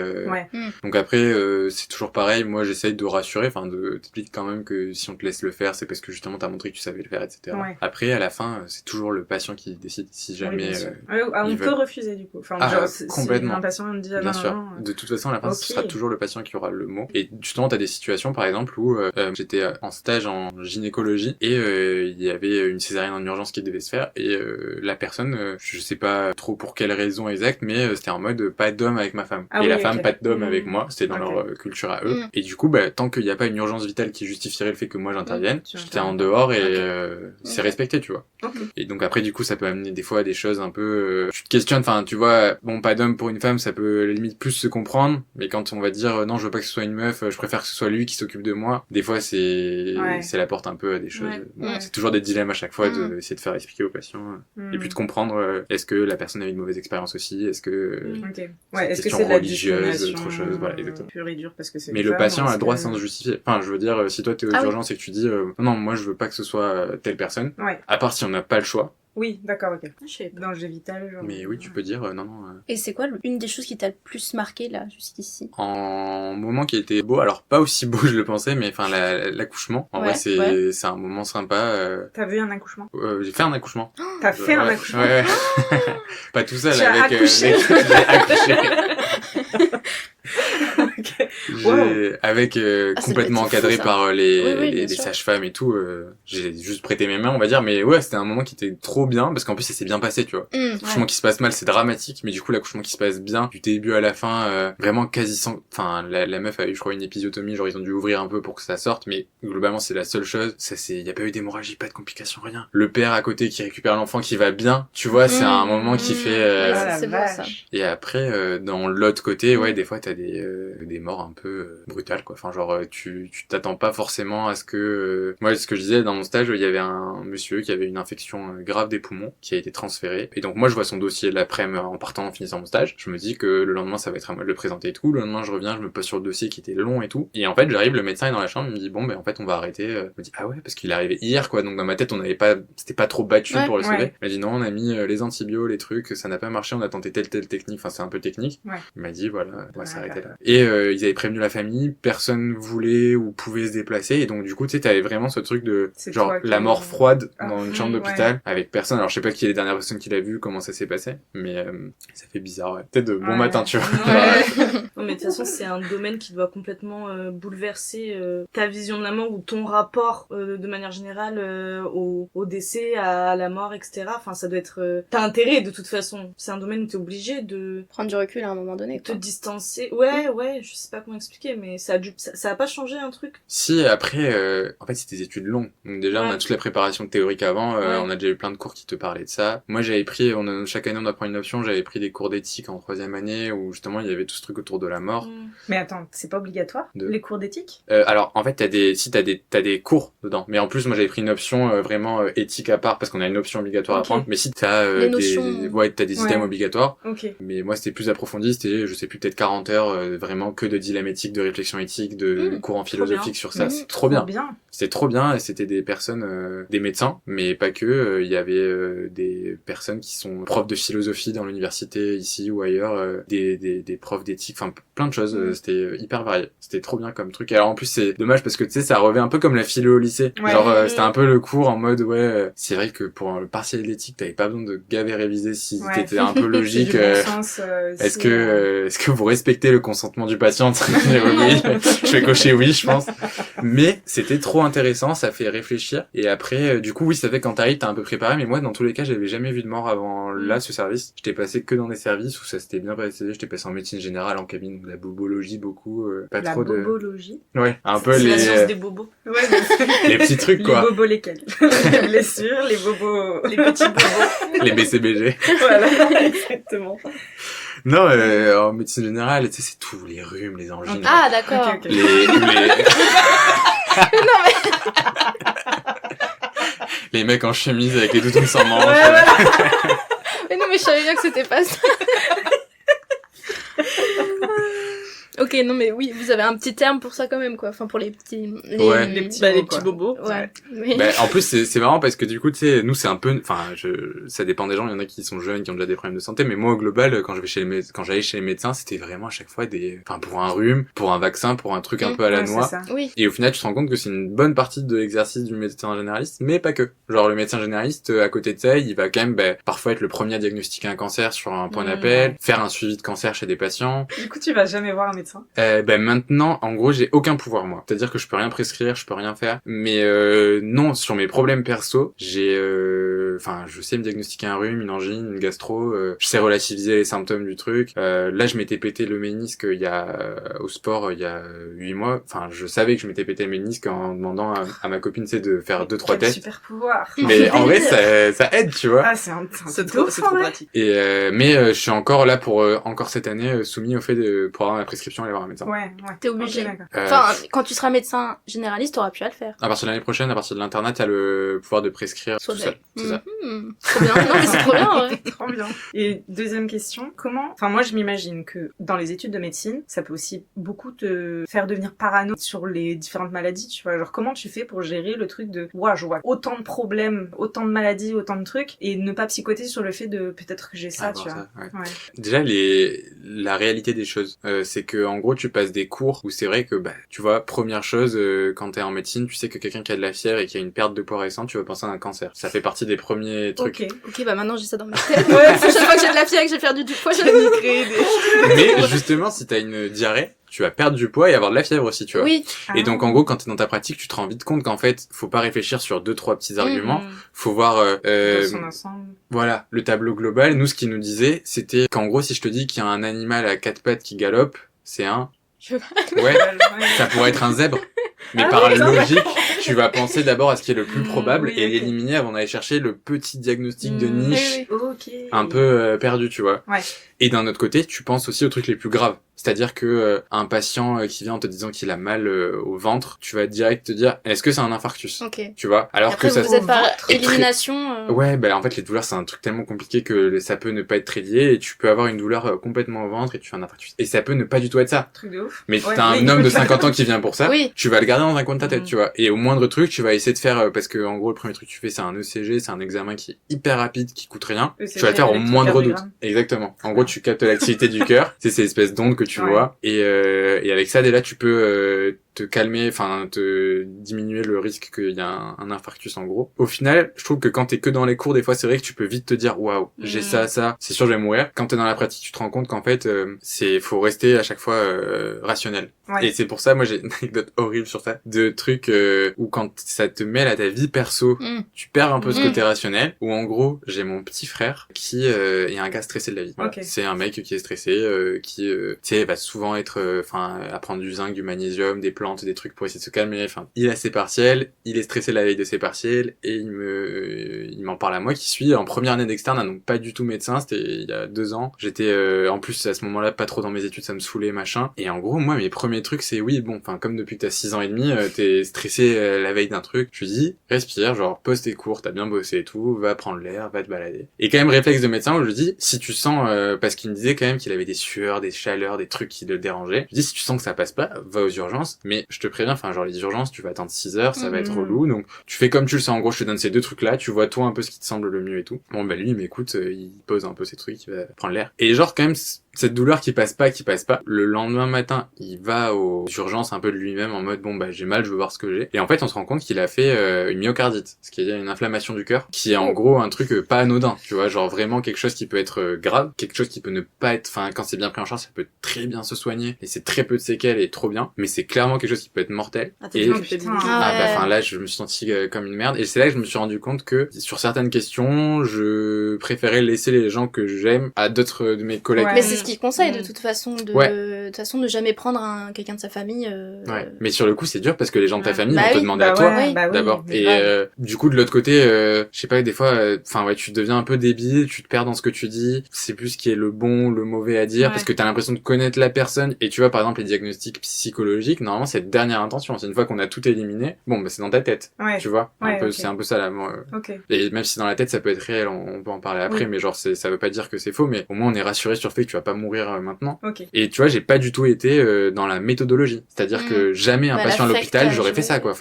Donc après, c'est toujours pareil. Moi, j'essaye de rassurer, enfin, de t'expliquer quand même que si on te laisse le faire, c'est parce que justement t'as montré que tu savais le faire, etc. Ouais. Après, à la fin, c'est toujours le patient qui décide si jamais. On peut refuser du coup. Enfin, genre, complètement. Si un patient me dit bien sûr. De toute façon, à la fin, ce sera toujours le patient qui aura le mot. Et justement, t'as des situations, par exemple, où j'étais en stage en gynécologie et il y avait une césarienne en urgence qui devait se faire et la personne, je sais pas trop pour quelle raison exacte, mais c'était en mode pas d'homme avec ma femme. Et la femme, pas d'homme avec moi. C'était dans leur culture à eux. Et du coup, tant qu'il n'y a pas une urgence vitale qui justifierait le fait que moi j'intervienne, j'étais en dehors et c'est respecté, tu vois. Et donc après, du coup, ça peut amener des fois à des choses un peu... tu te questionnes, enfin, tu vois, bon, pas d'homme pour une femme, ça peut à la limite plus se comprendre, mais quand on va dire non, je veux pas que ce soit une meuf, je préfère que ce soit lui qui s'occupe de moi, des fois c'est la porte un peu à des choses. C'est toujours des dilemmes à chaque fois d'essayer de faire expliquer aux patients et puis de comprendre est-ce que la personne a eu une mauvaise expérience aussi, est-ce que est-ce que c'est religieuse, autre chose, voilà, exactement. Pure et dure parce que c'est mais le patient a le droit sans se justifier. Enfin, je veux dire, si toi t'es aux urgences et que tu dis non, moi je veux pas que ce soit telle personne, à part si on n'a pas le choix. Oui, d'accord, ok. Danger vital, genre. Mais oui, tu peux dire non. Et c'est quoi une des choses qui t'a le plus marqué, là, jusqu'ici? En moment qui était beau, alors pas aussi beau que je le pensais, mais enfin, l'accouchement. En vrai, c'est un moment sympa. T'as vu un accouchement? J'ai fait un accouchement. T'as fait un accouchement? Ouais. Pas tout seul, j'ai avec... accouché. J'ai accouché. Avec complètement encadré par les sages-femmes et tout, j'ai juste prêté mes mains, on va dire, mais ouais, c'était un moment qui était trop bien parce qu'en plus ça s'est bien passé, tu vois. L'accouchement qui se passe mal, c'est dramatique, mais du coup l'accouchement qui se passe bien du début à la fin, vraiment quasi sans, enfin la meuf a eu, je crois, une épisiotomie, genre ils ont dû ouvrir un peu pour que ça sorte, mais globalement c'est la seule chose. Ça, c'est, y a pas eu d'hémorragie, pas de complications, rien. Le père à côté qui récupère l'enfant qui va bien, tu vois, c'est un moment qui fait c'est bon, ça. Et après dans l'autre côté, des fois t'as des morts un peu brutales, quoi. Enfin, genre tu t'attends pas forcément à ce que moi, ce que je disais dans mon stage, il y avait un monsieur qui avait une infection grave des poumons qui a été transféré, et donc moi je vois son dossier l'après-midi en partant, en finissant mon stage, je me dis que le lendemain ça va être à moi de le présenter et tout. Le lendemain je reviens, je me pose sur le dossier qui était long et tout, et en fait j'arrive, le médecin est dans la chambre, il me dit bon en fait on va arrêter. Je me dis ah ouais, parce qu'il est arrivé hier, quoi. Donc dans ma tête c'était pas trop battu pour le sauver. Il m'a dit non, on a mis les antibiotiques, les trucs, ça n'a pas marché, on a tenté telle technique, enfin c'est un peu technique. Il m'a dit voilà, on va s'arrêter là. Et ils avaient prévenu la famille, personne voulait ou pouvait se déplacer, et donc du coup tu sais, t'avais vraiment ce truc de genre la mort froide dans une chambre d'hôpital avec personne. Alors je sais pas qui est les dernières personnes qui l'a vu, comment ça s'est passé, mais ça fait bizarre, peut-être de bon matin, tu vois. Non mais de toute façon c'est un domaine qui doit complètement bouleverser ta vision de la mort ou ton rapport de manière générale au décès, à la mort, etc. Enfin ça doit être t'as intérêt de toute façon, c'est un domaine où t'es obligé de prendre du recul à un moment donné, te distancer. Ouais, je sais pas comment expliquer, mais ça a pas changé un truc. Si, après en fait c'est des études longues, donc déjà on a toute la préparation théorique avant, on a déjà eu plein de cours qui te parlaient de ça. Moi j'avais pris, chaque année on apprend une option, j'avais pris des cours d'éthique en 3e année où justement il y avait tout ce truc autour de la mort. Mais attends, c'est pas obligatoire les cours d'éthique? Alors en fait t'as des cours dedans, mais en plus moi j'avais pris une option vraiment éthique à part parce qu'on a une option obligatoire à prendre, mais si t'as t'as des items obligatoires, mais moi c'était plus approfondi, c'était je sais plus peut-être 40 heures vraiment que de dilemme éthique, de réflexion réflexion éthique, de courants philosophiques sur ça. C'est trop bien. C'était trop bien, et c'était des personnes, des médecins, mais pas que. Il y avait des personnes qui sont profs de philosophie dans l'université ici ou ailleurs, des profs d'éthique, enfin plein de choses. C'était hyper varié. C'était trop bien comme truc. Alors en plus c'est dommage parce que tu sais ça revient un peu comme la philo au lycée. C'était un peu le cours en mode c'est vrai que pour le partiel d'éthique t'avais pas besoin de gaver réviser si t'étais un peu logique. Est-ce que vous respectez le consentement du patient? Oui, je vais cocher oui, je pense. Mais c'était trop intéressant, ça fait réfléchir. Et après, du coup, oui, ça fait quand t'arrives, t'es un peu préparé. Mais moi, dans tous les cas, j'avais jamais vu de mort avant là, ce service. J'étais passé que dans des services où ça s'était bien passé. J'étais passé en médecine générale, en cabine, de la bobologie beaucoup. Pas trop de... La bobologie? Ouais, un peu les... la science des bobos. Ouais, les petits trucs, quoi. Les bobos lesquels? Les blessures, les bobos... Les petits bobos. Les BCBG. Voilà, exactement. Non, en médecine générale, tu sais, c'est tout, les rhumes, les angines. Ah, d'accord. Les... Non, mais... les mecs en chemise avec les doudounes sans manches. Mais non, mais je savais bien que c'était pas ça. Ok, non mais oui, vous avez un petit terme pour ça quand même, quoi. Enfin, pour les petits... les petits bobos. Ouais. Mais... En plus, c'est marrant parce que du coup, tu sais, nous, c'est un peu... Enfin, ça dépend des gens. Il y en a qui sont jeunes, qui ont déjà des problèmes de santé. Mais moi, au global, quand j'allais chez les médecins, c'était vraiment à chaque fois des... Enfin, pour un rhume, pour un vaccin, pour un truc un peu à la noix. Oui. Et au final, tu te rends compte que c'est une bonne partie de l'exercice du médecin généraliste, mais pas que. Genre, le médecin généraliste, à côté de ça, il va quand même parfois être le premier à diagnostiquer un cancer sur un point d'appel, faire un suivi de cancer chez des patients. Du coup, tu vas jamais voir un médecin? Maintenant, en gros, j'ai aucun pouvoir, moi. C'est-à-dire que je peux rien prescrire, je peux rien faire. Mais non, sur mes problèmes perso, j'ai... Enfin, je sais me diagnostiquer un rhume, une angine, une gastro. Je sais relativiser les symptômes du truc. Là, je m'étais pété le ménisque au sport il y a 8 mois. Enfin, je savais que je m'étais pété le ménisque en demandant à ma copine, c'est de faire 2-3 tests. Super pouvoir. Mais en vrai, ça aide, tu vois. Ah, c'est trop pratique. Et mais je suis encore là pour encore cette année soumis au fait de pour avoir ma prescription et aller voir un médecin. Ouais. T'es obligé. Okay, enfin, quand tu seras médecin généraliste, t'auras pu à le faire. À partir de l'année prochaine, à partir de l'internat, t'as le pouvoir de prescrire tout seul. C'est ça. Trop bien. Non, mais c'est trop bien, ouais. Trop bien. Et deuxième question, enfin, moi, je m'imagine que dans les études de médecine, ça peut aussi beaucoup te faire devenir parano sur les différentes maladies, tu vois. Genre, comment tu fais pour gérer le truc de, je vois autant de problèmes, autant de maladies, autant de trucs, et ne pas psychoter sur le fait de peut-être que j'ai ça, tu vois. Ouais. Déjà, la réalité des choses, c'est que, en gros, tu passes des cours où c'est vrai que, tu vois, première chose, quand t'es en médecine, tu sais que quelqu'un qui a de la fièvre et qui a une perte de poids récente, tu vas penser à un cancer. Ça fait partie des premiers trucs. Ok, maintenant j'ai ça dans ma tête. La prochaine fois que j'ai de la fièvre et que j'ai perdu du poids, je vais m'y créer des... Mais justement, si t'as une diarrhée, tu vas perdre du poids et avoir de la fièvre aussi, tu vois. Oui. Et donc, en gros, quand t'es dans ta pratique, tu te rends vite compte qu'en fait, faut pas réfléchir sur 2-3 petits arguments. Faut voir, son ensemble. Voilà, le tableau global. Nous, ce qu'il nous disait, c'était qu'en gros, si je te dis qu'il y a un animal à 4 pattes qui galope, c'est un... Ouais, ça pourrait être un zèbre. Mais par logique, tu vas penser d'abord à ce qui est le plus probable et l'éliminer avant d'aller chercher le petit diagnostic de niche un peu perdu, tu vois. Ouais. Et d'un autre côté, tu penses aussi aux trucs les plus graves. C'est-à-dire que un patient qui vient en te disant qu'il a mal au ventre, tu vas direct te dire est-ce que c'est un infarctus? Tu vois. Alors après, que ça vous êtes par élimination. Ouais, en fait les douleurs c'est un truc tellement compliqué que ça peut ne pas être très lié et tu peux avoir une douleur complètement au ventre et tu fais un infarctus. Et ça peut ne pas du tout être ça. Truc de ouf. Mais t'as un homme de 50 ans qui vient pour ça, tu vas le garder dans un coin de ta tête, tu vois. Et au moindre truc, tu vas essayer de faire parce que en gros le premier truc que tu fais c'est un ECG, c'est un examen qui est hyper rapide, qui coûte rien. Tu vas le faire au moindre doute. Exactement. En gros, tu captes l'activité du cœur, c'est ces espèces d'ondes que tu vois et avec ça déjà tu peux te calmer, enfin te diminuer le risque qu'il y a un infarctus en gros. Au final, je trouve que quand t'es que dans les cours, des fois c'est vrai que tu peux vite te dire waouh, j'ai ça, c'est sûr je vais mourir. Quand t'es dans la pratique, tu te rends compte qu'en fait faut rester à chaque fois rationnel. Et c'est pour ça, moi j'ai une anecdote horrible sur ça, de trucs où quand ça te mêle à ta vie perso, tu perds un peu ce côté rationnel. Où en gros, j'ai mon petit frère qui est un gars stressé de la vie. Voilà. C'est un mec qui est stressé, qui tu sais va souvent être à prendre du zinc, du magnésium, des plantes plantes, des trucs pour essayer de se calmer. Enfin, il a ses partiels, il est stressé la veille de ses partiels et il m'en parle à moi qui suis en première année d'externe, donc pas du tout médecin. C'était il y a 2 ans. J'étais en plus à ce moment-là pas trop dans mes études, ça me saoulait machin. Et en gros, moi mes premiers trucs c'est oui bon, enfin comme depuis que t'as 6 ans et demi, t'es stressé la veille d'un truc. Je lui dis respire, genre pose tes cours, t'as bien bossé et tout, va prendre l'air, va te balader. Et quand même réflexe de médecin où je lui dis si tu sens parce qu'il me disait quand même qu'il avait des sueurs, des chaleurs, des trucs qui le dérangeaient. Je lui dis si tu sens que ça passe pas, va aux urgences, mais je te préviens, enfin genre les urgences, tu vas attendre 6 heures, ça va être relou, donc tu fais comme tu le sens. En gros, je te donne ces 2 trucs là, tu vois toi un peu ce qui te semble le mieux et tout. Bon bah lui il m'écoute, il pose un peu ces trucs, il va prendre l'air. Et genre quand même cette douleur qui passe pas, le lendemain matin, il va aux urgences un peu de lui-même en mode bon bah j'ai mal, je veux voir ce que j'ai. Et en fait, on se rend compte qu'il a fait une myocardite, ce qui est une inflammation du cœur, qui est en gros un truc pas anodin, tu vois, genre vraiment quelque chose qui peut être grave, quelque chose qui peut ne pas être, enfin quand c'est bien pris en charge, ça peut très bien se soigner et c'est très peu de séquelles et trop bien, mais c'est clairement quelque chose qui peut être mortel. Et là je me suis senti comme une merde et c'est là que je me suis rendu compte que sur certaines questions, je préférais laisser les gens que j'aime à d'autres de mes collègues. Mais c'est ce qu'il conseille de toute façon, de toute façon de jamais prendre quelqu'un de sa famille. Ouais. Mais sur le coup c'est dur parce que les gens de ta famille vont te demander à toi d'abord. Et du coup de l'autre côté, je sais pas, des fois, tu deviens un peu débile, tu te perds dans ce que tu dis, c'est plus ce qui est le bon, le mauvais à dire, parce que t'as l'impression de connaître la personne. Et tu vois par exemple les diagnostics psychologiques, normalement c'est dernière intention, c'est une fois qu'on a tout éliminé, bon bah c'est dans ta tête, tu vois. C'est un peu ça là. Et même si dans la tête ça peut être réel, on peut en parler après, mais genre ça veut pas dire que c'est faux, mais au moins on est rassuré sur le fait que tu vas pas mourir maintenant. Et tu vois, j'ai pas du tout été dans la méthodologie, c'est-à-dire que jamais un patient à l'hôpital j'aurais fait ça quoi.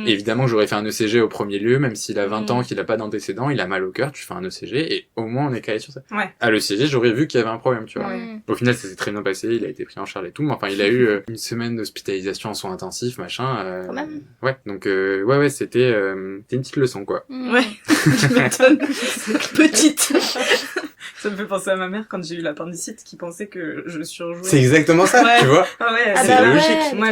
Évidemment que j'aurais fait un ECG au premier lieu, même s'il a 20 ans, qu'il a pas d'antécédents, il a mal au cœur, tu fais un ECG et au moins on est calé sur ça. À l'ECG j'aurais vu qu'il y avait un problème, tu vois. Au final ça s'est très bien passé, il a été pris en charge et tout, mais enfin il a eu une semaine d'hospitalisation en soins intensifs machin. Quand même. Donc c'était une petite leçon quoi. Je m'étonne. Petite. Ça me fait penser à ma mère quand j'ai eu l'appendicite qui pensait que je surjouais. C'est exactement ça, tu vois. C'est logique. Moi,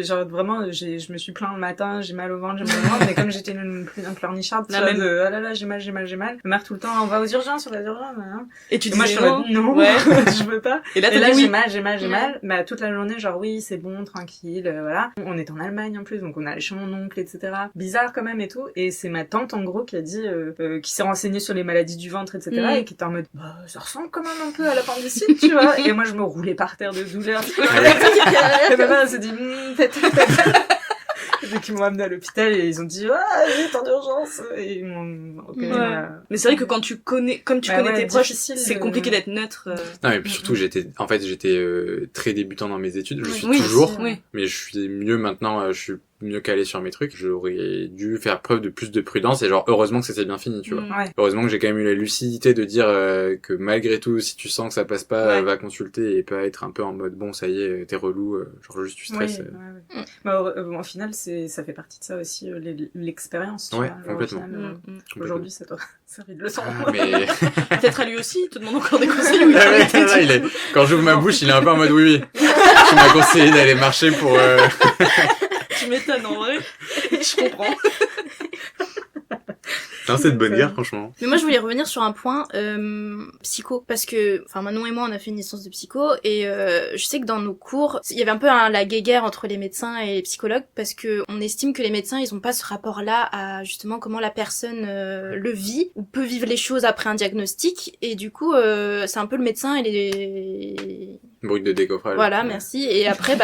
genre vraiment, je me suis plaint le matin, j'ai mal au ventre, j'ai mal au ventre, mais comme j'étais une pleurnicharde, ah là là, j'ai mal. Ma mère tout le temps, on va aux urgences, hein. Et tu dis moi, je suis non, je veux pas. Et là, j'ai mal. Mais toute la journée, genre oui, c'est bon, tranquille, voilà. On est en Allemagne en plus, donc on a allé chez mon oncle, etc. Bizarre quand même et tout. Et c'est ma tante en gros qui a dit, qui s'est renseignée sur les maladies du ventre, etc. Et qui était en mode ça ressemble quand même un peu à l'appendicite, tu vois. Et moi, je me roulais par terre de douleur. Et ma mère s'est dit, peut-être. Donc ils m'ont amené à l'hôpital et ils ont dit vite en urgence et ils m'ont mais c'est vrai que quand tu connais tes proches, c'est compliqué d'être neutre. Non mais puis surtout j'étais très débutant dans mes études, je suis toujours, mais je suis mieux maintenant, je suis mieux calé sur mes trucs, j'aurais dû faire preuve de plus de prudence et genre heureusement que ça s'est bien fini, tu vois. Heureusement que j'ai quand même eu la lucidité de dire que malgré tout si tu sens que ça passe pas, va consulter et pas être un peu en mode bon ça y est t'es relou, genre juste tu stresses. Au final ça fait partie de ça aussi, l'expérience, tu vois. Complètement. Aujourd'hui ça servi de leçon. Mais peut-être à lui aussi, il te demande encore des conseils. Quand j'ouvre ma bouche il est un peu en mode oui. Tu m'as conseillé d'aller marcher pour Tu m'étonnes en vrai. Je comprends. Non, c'est de bonne guerre, franchement. Mais moi, je voulais revenir sur un point psycho, parce que, Manon et moi, on a fait une licence de psycho, et je sais que dans nos cours, il y avait un peu la guéguerre entre les médecins et les psychologues, parce que on estime que les médecins, ils ont pas ce rapport-là à justement comment la personne le vit ou peut vivre les choses après un diagnostic, et du coup, c'est un peu le médecin et les brut de décoffrage. Voilà, merci. Et après,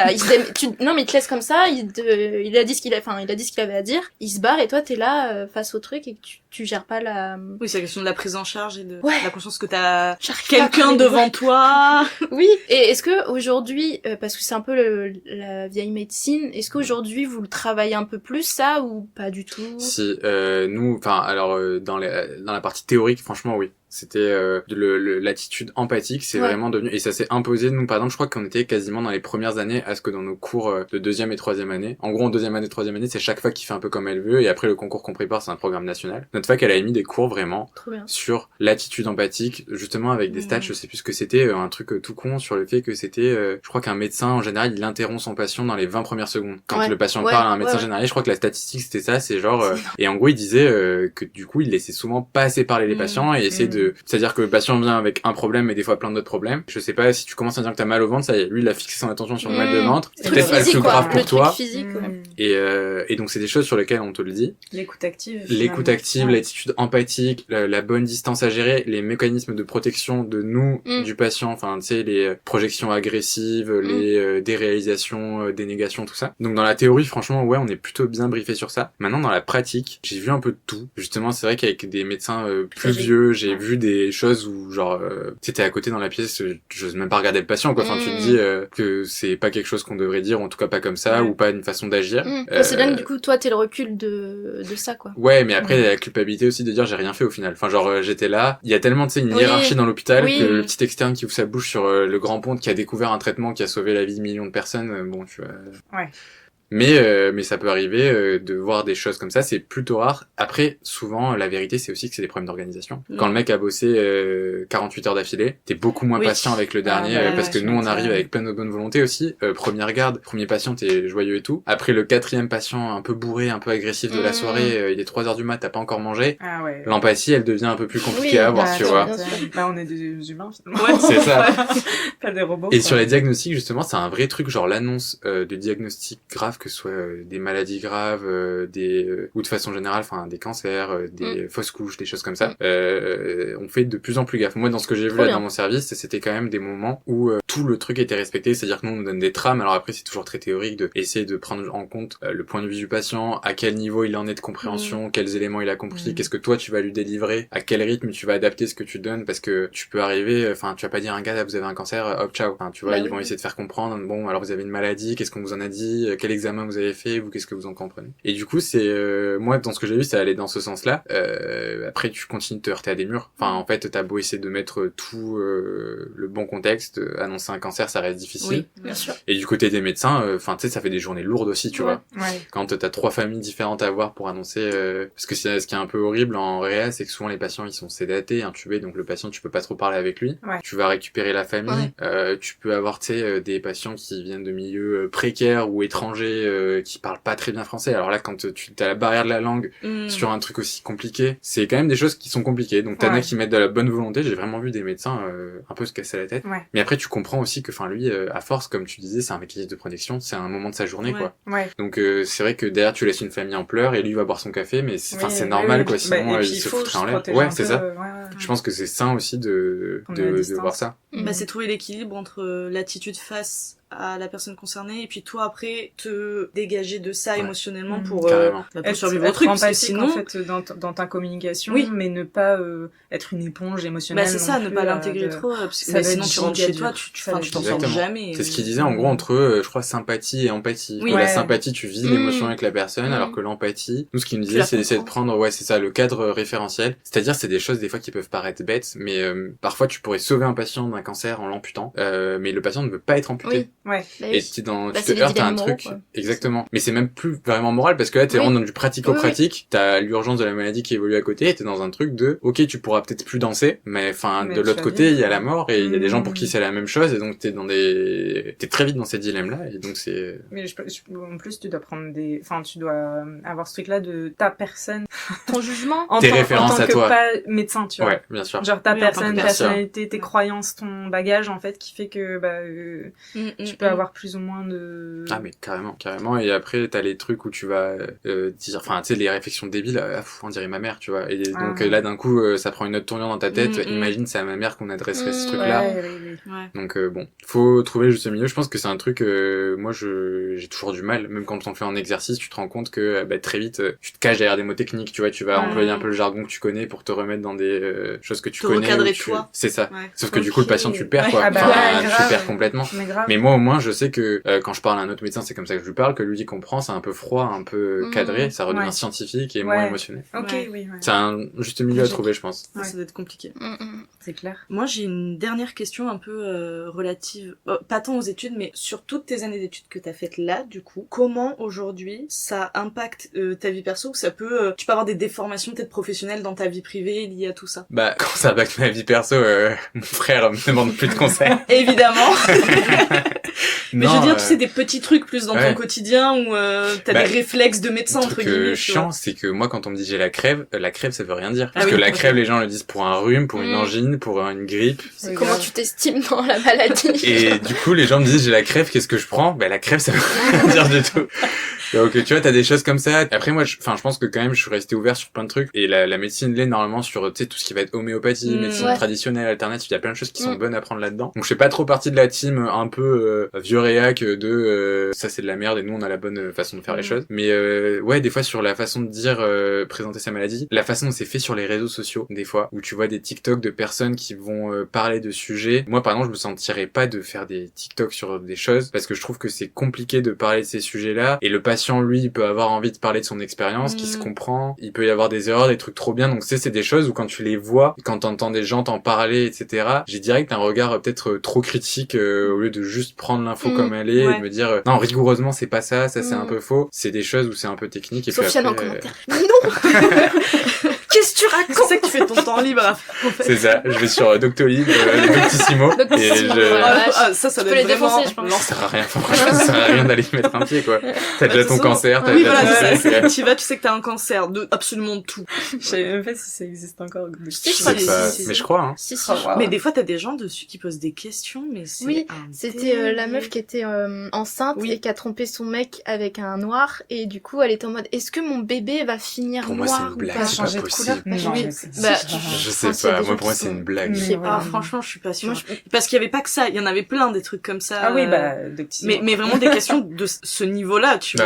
non, mais il te laisse comme ça, il a dit ce qu'il avait à dire, il se barre et toi, t'es là, face au truc et que tu gères pas la... Oui, c'est la question de la prise en charge et de la conscience que t'as quelqu'un devant toi. Oui. Et est-ce que aujourd'hui, parce que c'est un peu la vieille médecine, est-ce qu'aujourd'hui vous le travaillez un peu plus ça ou pas du tout? Si, nous, dans la partie théorique, franchement, oui. C'était l'attitude empathique, c'est vraiment devenu, et ça s'est imposé. Nous par exemple, je crois qu'on était quasiment dans les premières années à ce que dans nos cours de deuxième et troisième année, en gros en deuxième année, troisième année, c'est chaque fac qui fait un peu comme elle veut, et après le concours qu'on prépare c'est un programme national. Notre fac elle a émis des cours vraiment sur l'attitude empathique, justement avec des stats, je sais plus ce que c'était, un truc tout con sur le fait que c'était, je crois qu'un médecin en général il interrompt son patient dans les 20 premières secondes. Quand le patient parle à un médecin généraliste, je crois que la statistique c'était ça, c'est genre, et en gros il disait que du coup il laissait souvent pas assez parler les patients et essayer de c'est-à-dire que le patient vient avec un problème et des fois plein d'autres problèmes. Je sais pas, si tu commences à dire que t'as mal au ventre, ça y est, lui il a fixé son attention sur le mal de ventre. C'est peut-être pas le plus grave pour toi. Et donc c'est des choses sur lesquelles on te le dit. L'écoute active, l'attitude empathique, la bonne distance à gérer, les mécanismes de protection de nous, du patient, enfin tu sais, les projections agressives, les déréalisations, dénégations, tout ça. Donc dans la théorie, franchement, ouais, on est plutôt bien briefé sur ça. Maintenant dans la pratique, j'ai vu un peu de tout. Justement, c'est vrai qu'avec des médecins plus vieux, j'ai vu des choses où genre t'étais à côté dans la pièce, j'ose même pas regarder le patient, quoi. Enfin tu te dis que c'est pas quelque chose qu'on devrait dire, en tout cas pas comme ça, ou pas une façon d'agir. C'est bien que du coup toi t'es le recul de ça, quoi. Ouais, mais après la culpabilité aussi de dire j'ai rien fait au final. Enfin genre j'étais là, il y a tellement, tu sais, une hiérarchie dans l'hôpital que le petit externe qui ouvre sa bouche sur le grand pont, qui a découvert un traitement qui a sauvé la vie de millions de personnes, bon tu vois. Ouais. Mais ça peut arriver de voir des choses comme ça, c'est plutôt rare. Après, souvent, la vérité, c'est aussi que c'est des problèmes d'organisation. Quand le mec a bossé 48 heures d'affilée, t'es beaucoup moins patient avec le dernier, parce que nous, on arrive avec plein de bonne volonté aussi. Première garde, premier patient, t'es joyeux et tout. Après, le 4e patient, un peu bourré, un peu agressif de la soirée, il est 3h du mat, t'as pas encore mangé. L'empathie, elle devient un peu plus compliquée à avoir, tu vois. Là, on est des humains, finalement. Ouais, c'est ça. Pas des robots. Et sur les diagnostics, justement, c'est un vrai truc, genre l'annonce de diagnostics graves, que ce soit des maladies graves, ou de façon générale, enfin des cancers, des fausses couches, des choses comme ça. On fait de plus en plus gaffe. Moi, dans ce que j'ai vu là dans mon service, c'était quand même des moments où tout le truc était respecté, c'est-à-dire que nous on nous donne des trames. Alors après, c'est toujours très théorique de essayer de prendre en compte le point de vue du patient, à quel niveau il en est de compréhension, quels éléments il a compris, qu'est-ce que toi tu vas lui délivrer, à quel rythme tu vas adapter ce que tu donnes, parce que tu peux arriver, enfin tu vas pas dire à un gars là, vous avez un cancer, hop ciao. Enfin, tu vois, ils vont essayer de faire comprendre. Bon, alors vous avez une maladie, qu'est-ce qu'on vous en a dit, quel examen vous avez fait, vous qu'est-ce que vous en comprenez. Et du coup c'est moi dans ce que j'ai vu ça allait dans ce sens-là. Après tu continues de te heurter à des murs. Enfin en fait t'as beau essayer de mettre tout le bon contexte, annoncer un cancer ça reste difficile. Oui, bien sûr. Et du côté des médecins, enfin tu sais ça fait des journées lourdes aussi tu vois. Quand t'as 3 familles différentes à voir pour annoncer parce que ce qui est un peu horrible en réa c'est que souvent les patients ils sont sédatés, intubés, donc le patient tu peux pas trop parler avec lui. Tu vas récupérer la famille. Tu peux avoir tu sais des patients qui viennent de milieux précaires ou étrangers qui parlent pas très bien français. Alors là, quand tu as la barrière de la langue sur un truc aussi compliqué, c'est quand même des choses qui sont compliquées. Donc t'en as qui mettent de la bonne volonté. J'ai vraiment vu des médecins un peu se casser la tête. Mais après, tu comprends aussi que, enfin, lui, à force, comme tu disais, c'est un mécanisme de protection. C'est un moment de sa journée, quoi. Donc c'est vrai que derrière, tu laisses une famille en pleurs et lui va boire son café, mais c'est normal, quoi. Sinon, il se foutrait en l'air. Ouais, c'est ça. Je pense que c'est sain aussi de voir ça. Bah, c'est trouver l'équilibre entre l'attitude face à la personne concernée et puis toi après te dégager de ça émotionnellement pour survivre au truc, parce que sinon en fait dans ta communication mais ne pas être une éponge émotionnelle. Bah c'est ça, ne pas l'intégrer trop parce que sinon tu rentres chez toi, tu t'en sors jamais. C'est ce qu'il disait en gros entre je crois sympathie et empathie. La sympathie tu vis l'émotion avec la personne alors que l'empathie, nous ce qu'il nous disait c'est d'essayer de prendre c'est ça le cadre référentiel, c'est-à-dire c'est des choses des fois qui peuvent paraître bêtes mais parfois tu pourrais sauver un patient d'un cancer en l'amputant mais le patient ne veut pas être amputé. Et tu te heurtes à un truc moraux, exactement, mais c'est même plus vraiment moral parce que là t'es vraiment dans du pratico-pratique, t'as l'urgence de la maladie qui évolue à côté et t'es dans un truc de ok tu pourras peut-être plus danser mais enfin de l'autre côté il y a la mort et il y a des gens pour qui c'est la même chose et donc t'es très vite dans ces dilemmes là et donc c'est mais en plus tu dois prendre tu dois avoir ce truc là de ta personne, ton jugement, tes références en tant à que toi, pas médecin tu vois, ouais bien sûr, genre ta personne, ta personnalité, tes croyances, ton bagage en fait qui fait que tu peux avoir plus ou moins de... Ah mais carrément, et après t'as les trucs où tu vas dire, enfin tu sais les réflexions débiles, on dirait ma mère tu vois, et donc là d'un coup ça prend une autre tournure dans ta tête, imagine c'est à ma mère qu'on adresserait ce truc là, donc bon, faut trouver le juste milieu. Je pense que c'est un truc, moi j'ai toujours du mal, même quand on le fait en exercice tu te rends compte que très vite tu te caches derrière des mots techniques, tu vois, tu vas employer un peu le jargon que tu connais pour te remettre dans des choses que tu connais, recadrer toi. C'est ça, sauf que du coup le patient tu le perds quoi, tu le perds complètement, mais moi au moins je sais que quand je parle à un autre médecin c'est comme ça que je lui parle, que lui il comprend, c'est un peu froid, un peu cadré, ça redevient scientifique et moins émotionnel. C'est un juste milieu à trouver je pense. Ça doit être compliqué. C'est clair. Moi j'ai une dernière question un peu relative, pas tant aux études mais sur toutes tes années d'études que t'as faites là du coup, comment aujourd'hui ça impacte ta vie perso, que ça peut, tu peux avoir des déformations peut-être professionnelles dans ta vie privée liées à tout ça? Bah quand ça impacte ma vie perso, mon frère me demande plus de conseils. Évidemment. Mais je veux dire, tu sais, des petits trucs plus dans ton quotidien où t'as des réflexes de médecin, entre guillemets. Le chiant, c'est que moi, quand on me dit j'ai la crève, ça veut rien dire. Parce que la crève, les gens le disent pour un rhume, pour une angine, pour une grippe. C'est comment tu t'estimes dans la maladie. Et du coup, les gens me disent j'ai la crève, qu'est-ce que je prends? La crève, ça veut rien dire du tout. Donc, tu vois, t'as des choses comme ça. Après, moi, je pense que quand même, je suis resté ouvert sur plein de trucs. Et la médecine l'est normalement sur, tu sais, tout ce qui va être homéopathie, médecine traditionnelle, alternative. Il y a plein de choses qui sont bonnes à prendre là-dedans. Donc, je fais pas trop partie de la team un peu vieux réac de ça c'est de la merde et nous on a la bonne façon de faire les choses. Mais ouais, des fois sur la façon de dire présenter sa maladie, la façon dont c'est fait sur les réseaux sociaux, des fois où tu vois des TikTok de personnes qui vont parler de sujets. Moi, par exemple, je me sentirais pas de faire des TikTok sur des choses parce que je trouve que c'est compliqué de parler de ces sujets-là et le patient, lui, il peut avoir envie de parler de son expérience, qui se comprend. Il peut y avoir des erreurs, des trucs trop bien. Donc, c'est des choses où quand tu les vois, quand t'entends des gens t'en parler, etc., j'ai direct un regard peut-être trop critique au lieu de juste prendre l'info comme elle est et de me dire non, rigoureusement, c'est pas ça c'est un peu faux. C'est des choses où c'est un peu technique. Et Sofiane puis après, en commentaire. Non Qu'est-ce que tu racontes? C'est ça que tu fais ton temps libre, en fait. C'est ça, je vais sur Doctolib, Doctissimo, et ça tu peux les défoncer, je pense. Non, ça sert à rien, franchement, ça sert à rien d'aller y mettre un pied, quoi. T'as déjà ton cancer, t'as déjà ton truc. Tu vas, tu sais que t'as un cancer de absolument tout. Je savais même pas si ça existe encore. Je sais pas, mais je crois, hein. Si. Mais des fois, t'as des gens dessus qui posent des questions, mais c'est c'était la meuf qui était enceinte et qui a trompé son mec avec un noir, et du coup, elle était en mode, est-ce que mon bébé va finir pour noir? Pour moi, c'est une blague, c'est pas possible. Je sais pas, moi pour moi c'est une blague. Franchement, je suis pas sûre. Parce qu'il y avait pas que ça, il y en avait plein des trucs comme ça. Ah oui, mais vraiment des questions de ce niveau-là, tu vois.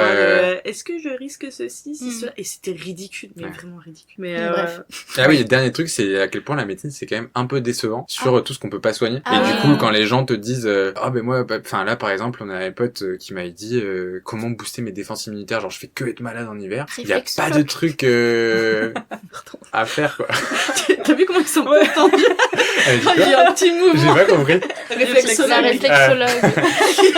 Est-ce que je risque ceci, cela? Et c'était ridicule, mais vraiment ridicule. Mais bref. Ah oui, le dernier truc, c'est à quel point la médecine c'est quand même un peu décevant sur tout ce qu'on peut pas soigner. Et du coup, quand les gens te disent moi, enfin là par exemple, on a un pote qui m'avait dit comment booster mes défenses immunitaires, genre je fais que être malade en hiver. Il y a pas de truc à faire, quoi. T'as vu comment ils sont pas tendus? Il y a un petit mouvement. J'ai pas compris. Réflexologue.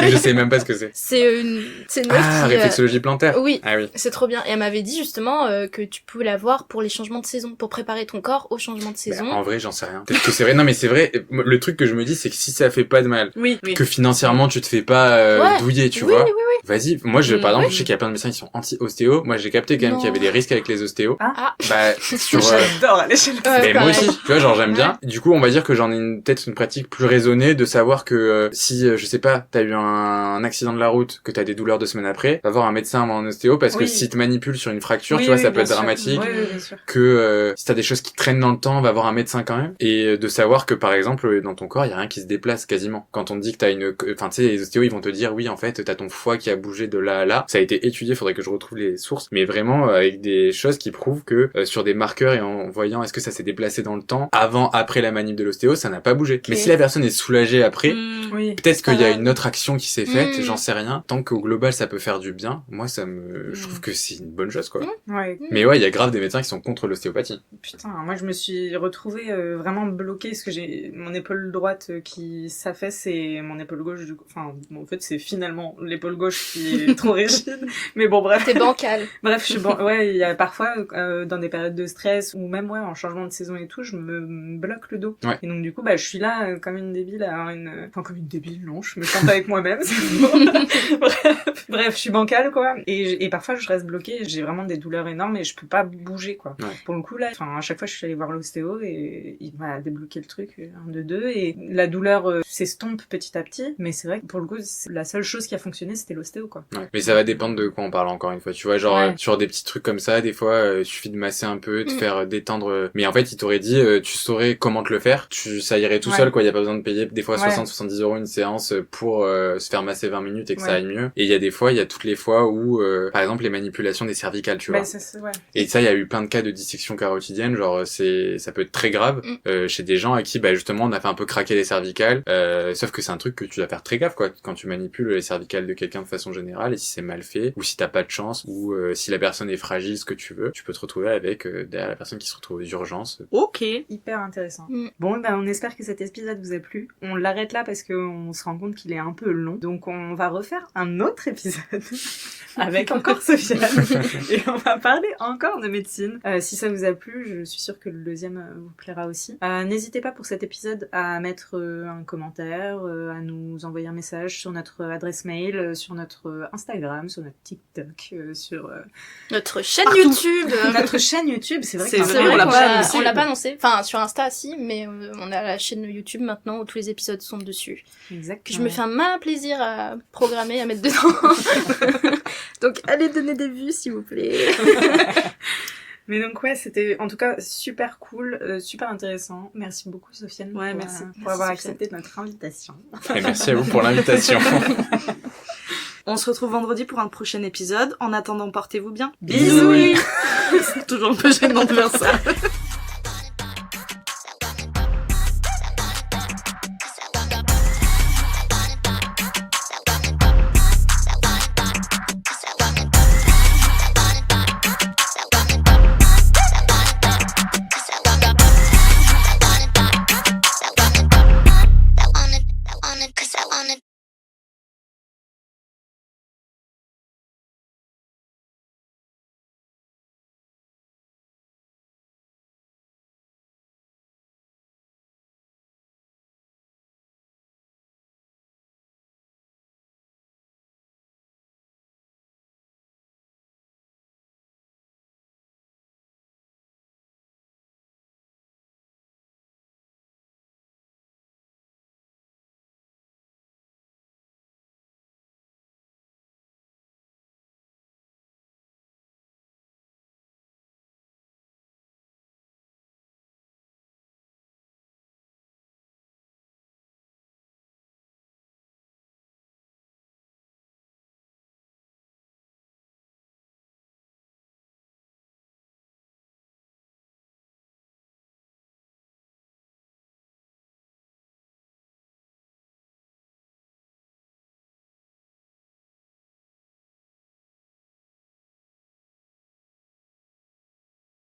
Je sais même pas ce que c'est. C'est une meuf qui... réflexologie plantaire. Oui. Ah oui. C'est trop bien. Et elle m'avait dit justement que tu pouvais l'avoir pour les changements de saison, pour préparer ton corps au changement de saison. En vrai, j'en sais rien. Peut-être que c'est vrai. Non, mais c'est vrai. Le truc que je me dis, c'est que si ça fait pas de mal, que financièrement tu te fais pas douiller, tu vois. Oui. Vas-y. Moi, par exemple, je sais qu'il y a plein de médecins qui sont anti-ostéo. Moi, j'ai capté quand même qu'il y avait des risques avec les ostéos. J'adore aller chez mais moi aussi, tu vois, genre j'aime bien. Du coup, on va dire que j'en ai peut-être une pratique plus raisonnée de savoir que si, je sais pas, t'as eu un accident de la route, que t'as des douleurs 2 semaines après, va voir un médecin ou un ostéo parce que si te manipule sur une fracture, tu vois, ça peut être dramatique. Que si t'as des choses qui traînent dans le temps, va voir un médecin quand même. Et de savoir que par exemple, dans ton corps, il y a rien qui se déplace quasiment. Quand on te dit que t'as enfin tu sais, les ostéos, ils vont te dire oui, en fait, t'as ton foie qui a bougé de là à là. Ça a été étudié, faudrait que je retrouve les sources, mais vraiment avec des choses qui prouvent que sur des marqueurs et en voyant est-ce que ça s'est déplacé dans le temps, avant, après la manip de l'ostéo, ça n'a pas bougé. Mais si la personne est soulagée après, peut-être qu'il y a une autre action qui s'est faite, j'en sais rien. Tant qu'au global ça peut faire du bien, moi je trouve que c'est une bonne chose, quoi. Mais ouais, il y a grave des médecins qui sont contre l'ostéopathie. Putain, moi je me suis retrouvée vraiment bloquée parce que j'ai mon épaule droite qui s'affaisse et mon épaule gauche en fait c'est finalement l'épaule gauche qui est trop rigide. Mais bon bref. T'es bancale. Bref, il y a parfois dans des périodes de stress ou même en changement de saison et tout, je me bloque le dos. Et donc du coup je suis là comme une débile comme une débile, non, je me chante avec moi-même, c'est bon. Bref, je suis bancale, quoi. Et parfois je reste bloquée, j'ai vraiment des douleurs énormes et je peux pas bouger, quoi. Pour le coup là, à chaque fois je suis allée voir l'ostéo et il m'a débloqué le truc 1, 2, 2 et la douleur s'estompe petit à petit, mais c'est vrai que pour le coup la seule chose qui a fonctionné c'était l'ostéo, quoi. Mais ça va dépendre de quoi on parle encore une fois, tu vois, genre sur des petits trucs comme ça, des fois il suffit de masser un peu, de faire détendre, mais en fait il t'aurait dit tu saurais comment te le faire, ça irait tout seul, quoi. Il y a pas besoin de payer des fois 60-70 € une séance pour se faire masser 20 minutes et que ça aille mieux. Et il y a toutes les fois où par exemple les manipulations des cervicales, tu vois. Et ça, il y a eu plein de cas de dissection carotidienne, genre ça peut être très grave chez des gens à qui justement on a fait un peu craquer les cervicales, sauf que c'est un truc que tu dois faire très gaffe, quoi, quand tu manipules les cervicales de quelqu'un de façon générale, et si c'est mal fait ou si t'as pas de chance ou si la personne est fragile, ce que tu veux, tu peux te retrouver avec derrière la personne qui se retrouve aux urgences. Ok, hyper intéressant. Bon, on espère que cet épisode vous a plu. On l'arrête là parce qu'on se rend compte qu'il est un peu long, donc on va refaire un autre épisode avec encore Sofiane. Et on va parler encore de médecine. Si ça vous a plu, je suis sûre que le deuxième vous plaira aussi. N'hésitez pas pour cet épisode à mettre un commentaire, à nous envoyer un message sur notre adresse mail, sur notre Instagram, sur notre TikTok, sur notre chaîne partout. YouTube. Notre chaîne YouTube, c'est vrai On l'a pas pas annoncé. Enfin, sur Insta, si, mais on a la chaîne YouTube maintenant où tous les épisodes sont dessus. Exactement. Que je me fais un malin plaisir à programmer, à mettre dedans. Donc, allez donner des vues, s'il vous plaît. Mais donc ouais, c'était en tout cas super cool, super intéressant. Merci beaucoup Sofiane pour avoir accepté notre invitation. Et merci à vous pour l'invitation. On se retrouve vendredi pour un prochain épisode. En attendant, portez-vous bien. Bisous. C'est toujours un peu gênant de faire ça.